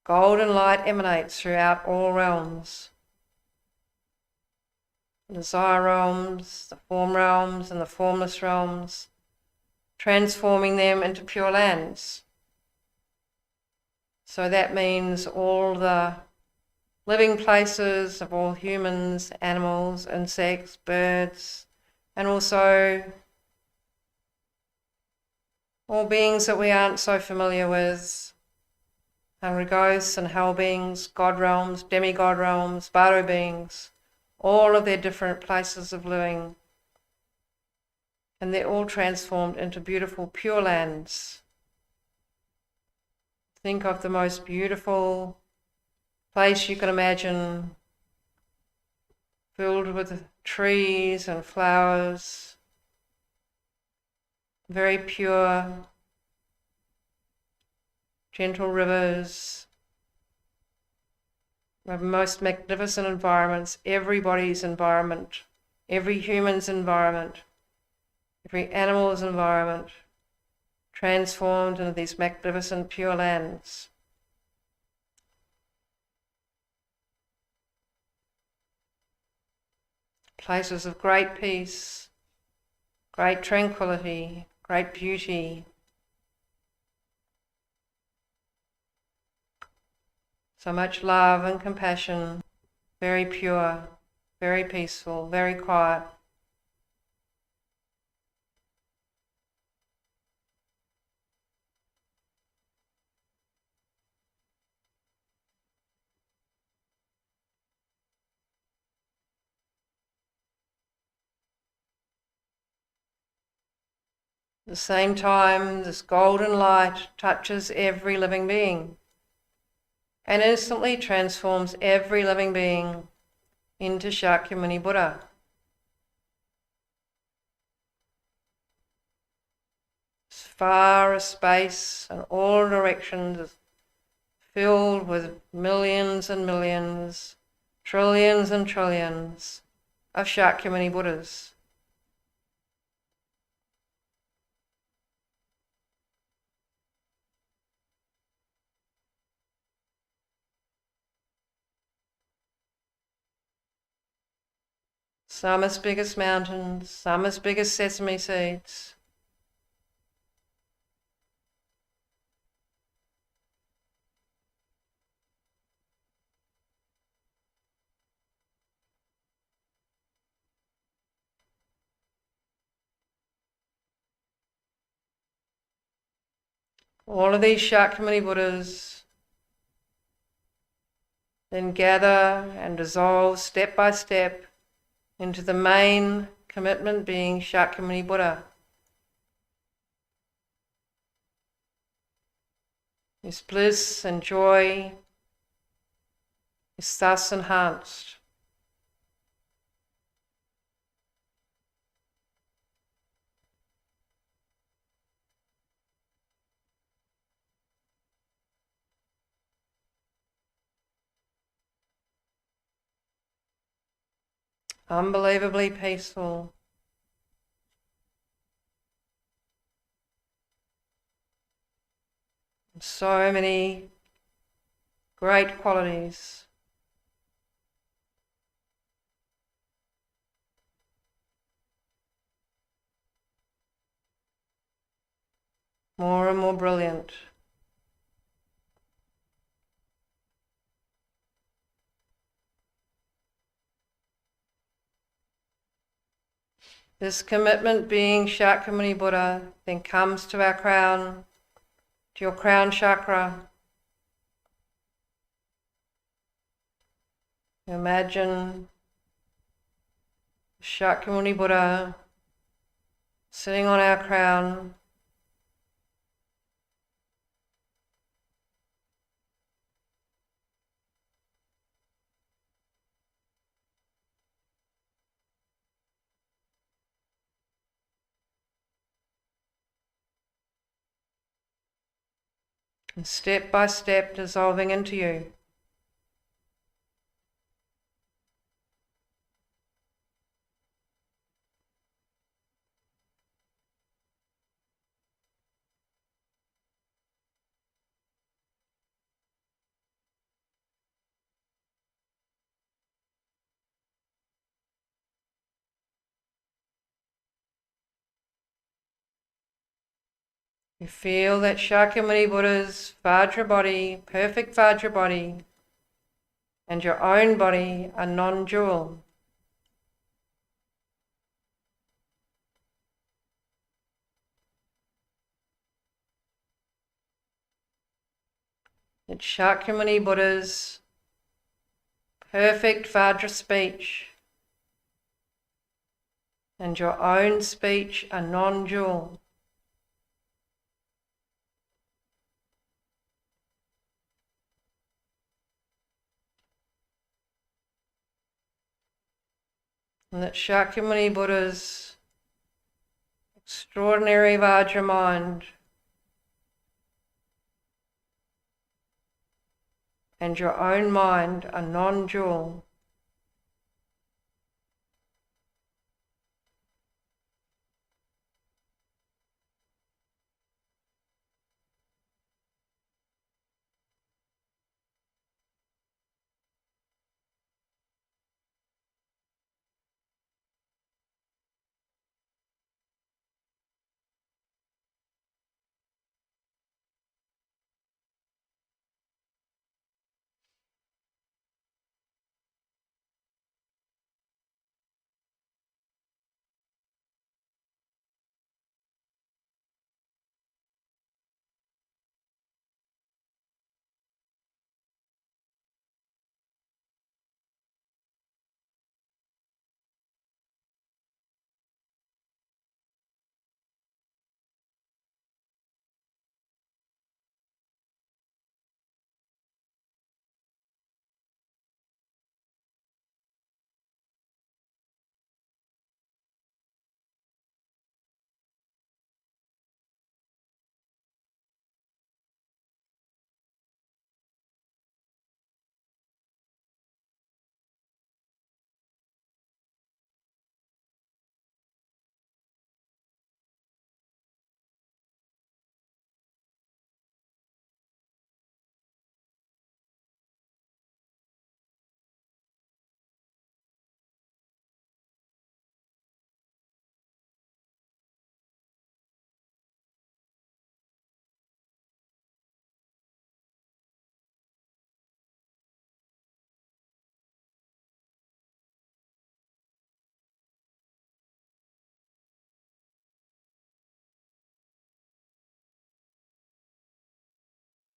Speaker 1: golden light emanates throughout all realms. The desire realms, the form realms, and the formless realms, transforming them into pure lands. So that means all the living places of all humans, animals, insects, birds, and also all beings that we aren't so familiar with, hungry ghosts and hell beings, god realms, demigod realms, bardo beings, all of their different places of living. And they're all transformed into beautiful pure lands. Think of the most beautiful place you can imagine, filled with trees and flowers, very pure, gentle rivers, most magnificent environments, everybody's environment, every human's environment, every animal's environment, transformed into these magnificent pure lands. Places of great peace, great tranquility, great beauty. So much love and compassion, very pure, very peaceful, very quiet. At the same time, this golden light touches every living being and instantly transforms every living being into Shakyamuni Buddha. As far as space and all directions is filled with millions and millions, trillions and trillions of Shakyamuni Buddhas. Some as big as mountains, some as big as sesame seeds. All of these Shakyamuni Buddhas then gather and dissolve step by step into the main commitment being Shakyamuni Buddha. His bliss and joy is thus enhanced. Unbelievably peaceful. So many great qualities. More and more brilliant. This commitment being Shakyamuni Buddha then comes to our crown, to your crown chakra. Imagine Shakyamuni Buddha sitting on our crown. And step by step dissolving into you. You feel that Shakyamuni Buddha's Vajra body, perfect Vajra body, and your own body are non-dual. That Shakyamuni Buddha's perfect Vajra speech and your own speech are non-dual. And that Shakyamuni Buddha's extraordinary Vajra mind and your own mind are non-dual.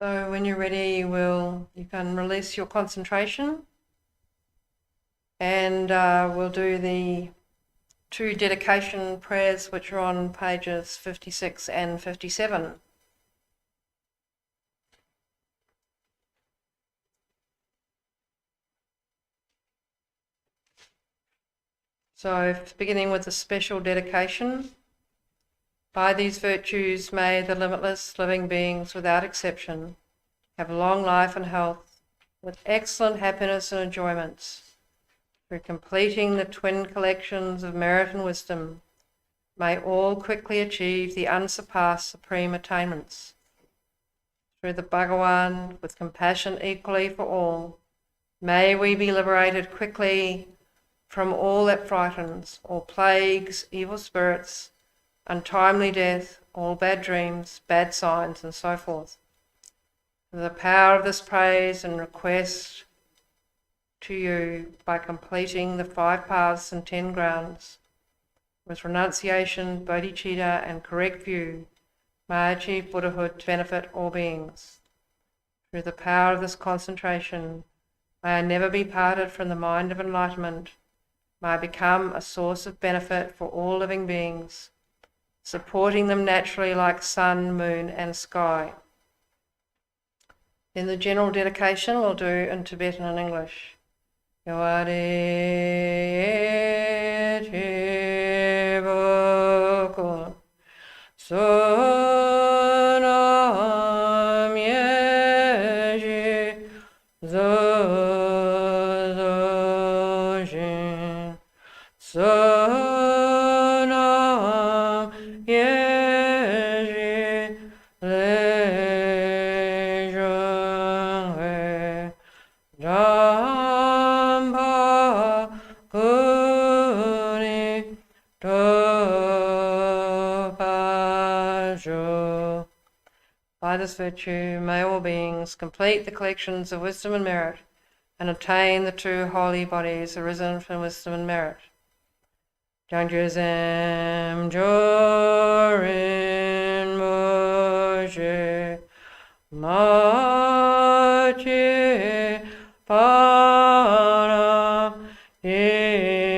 Speaker 1: So when you're ready, you can release your concentration, and we'll do the 2 dedication prayers which are on pages 56 and 57. So beginning with the special dedication. By these virtues may the limitless living beings without exception have long life and health with excellent happiness and enjoyments. Through completing the twin collections of merit and wisdom, may all quickly achieve the unsurpassed supreme attainments. Through the Bhagawan, with compassion equally for all, may we be liberated quickly from all that frightens, all plagues, evil spirits, untimely death, all bad dreams, bad signs, and so forth. The power of this praise and request to you by completing the 5 paths and 10 grounds with renunciation, bodhicitta, and correct view, may I achieve Buddhahood to benefit all beings. Through the power of this concentration, may I never be parted from the mind of enlightenment, may I become a source of benefit for all living beings, supporting them naturally like sun, moon, and sky. Then the general dedication we'll do in Tibetan and English. Yawade Tiboko Sonam Yeji Zozojin Sonam Yeji Lejungwe Jamba Kuni Topa by this virtue may all beings complete the collections of wisdom and merit and obtain the two holy bodies arisen from wisdom and merit. Jangjuzem Jorin Moshe Machi Para Ingachi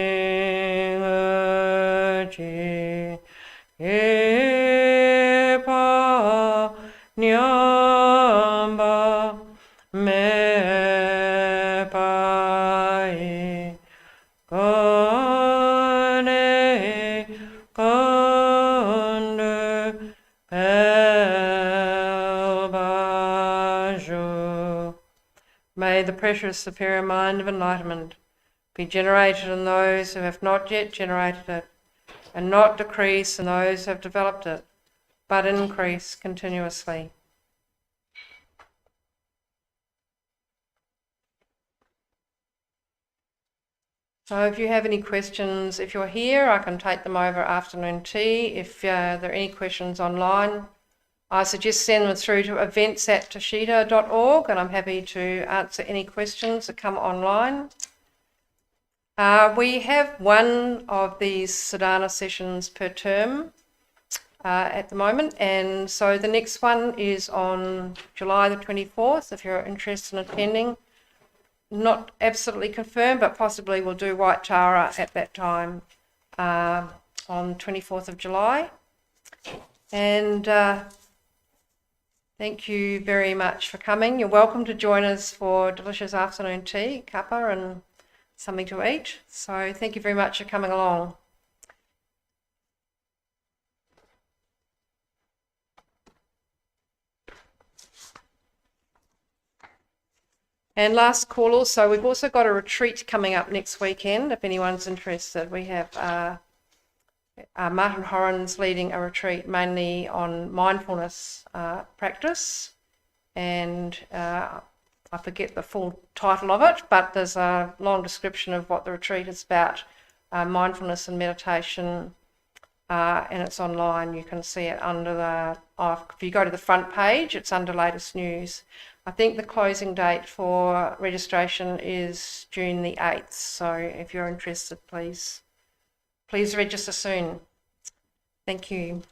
Speaker 1: Epa Nyamba Mepai Kone Kondu Elbaju. May the precious superior mind of enlightenment be generated in those who have not yet generated it, and not decrease in those who have developed it, but increase continuously. So if you have any questions, if you're here, I can take them over afternoon tea. If there are any questions online, I suggest send them through to events@toshita.org, and I'm happy to answer any questions that come online. We have one of these sadhana sessions per term at the moment, and so the next one is on July the 24th, if you're interested in attending. Not absolutely confirmed, but possibly we'll do White Tara at that time on 24th of July. And thank you very much for coming. You're welcome to join us for delicious afternoon tea, cuppa and something to eat. So thank you very much for coming along. And last call also, we've also got a retreat coming up next weekend, if anyone's interested. We have Martin Horan's leading a retreat mainly on mindfulness practice, and I forget the full title of it, but there's a long description of what the retreat is about, mindfulness and meditation, and it's online. You can see it under the, if you go to the front page, it's under latest news. I think the closing date for registration is June the 8th, so if you're interested, please register soon. Thank you.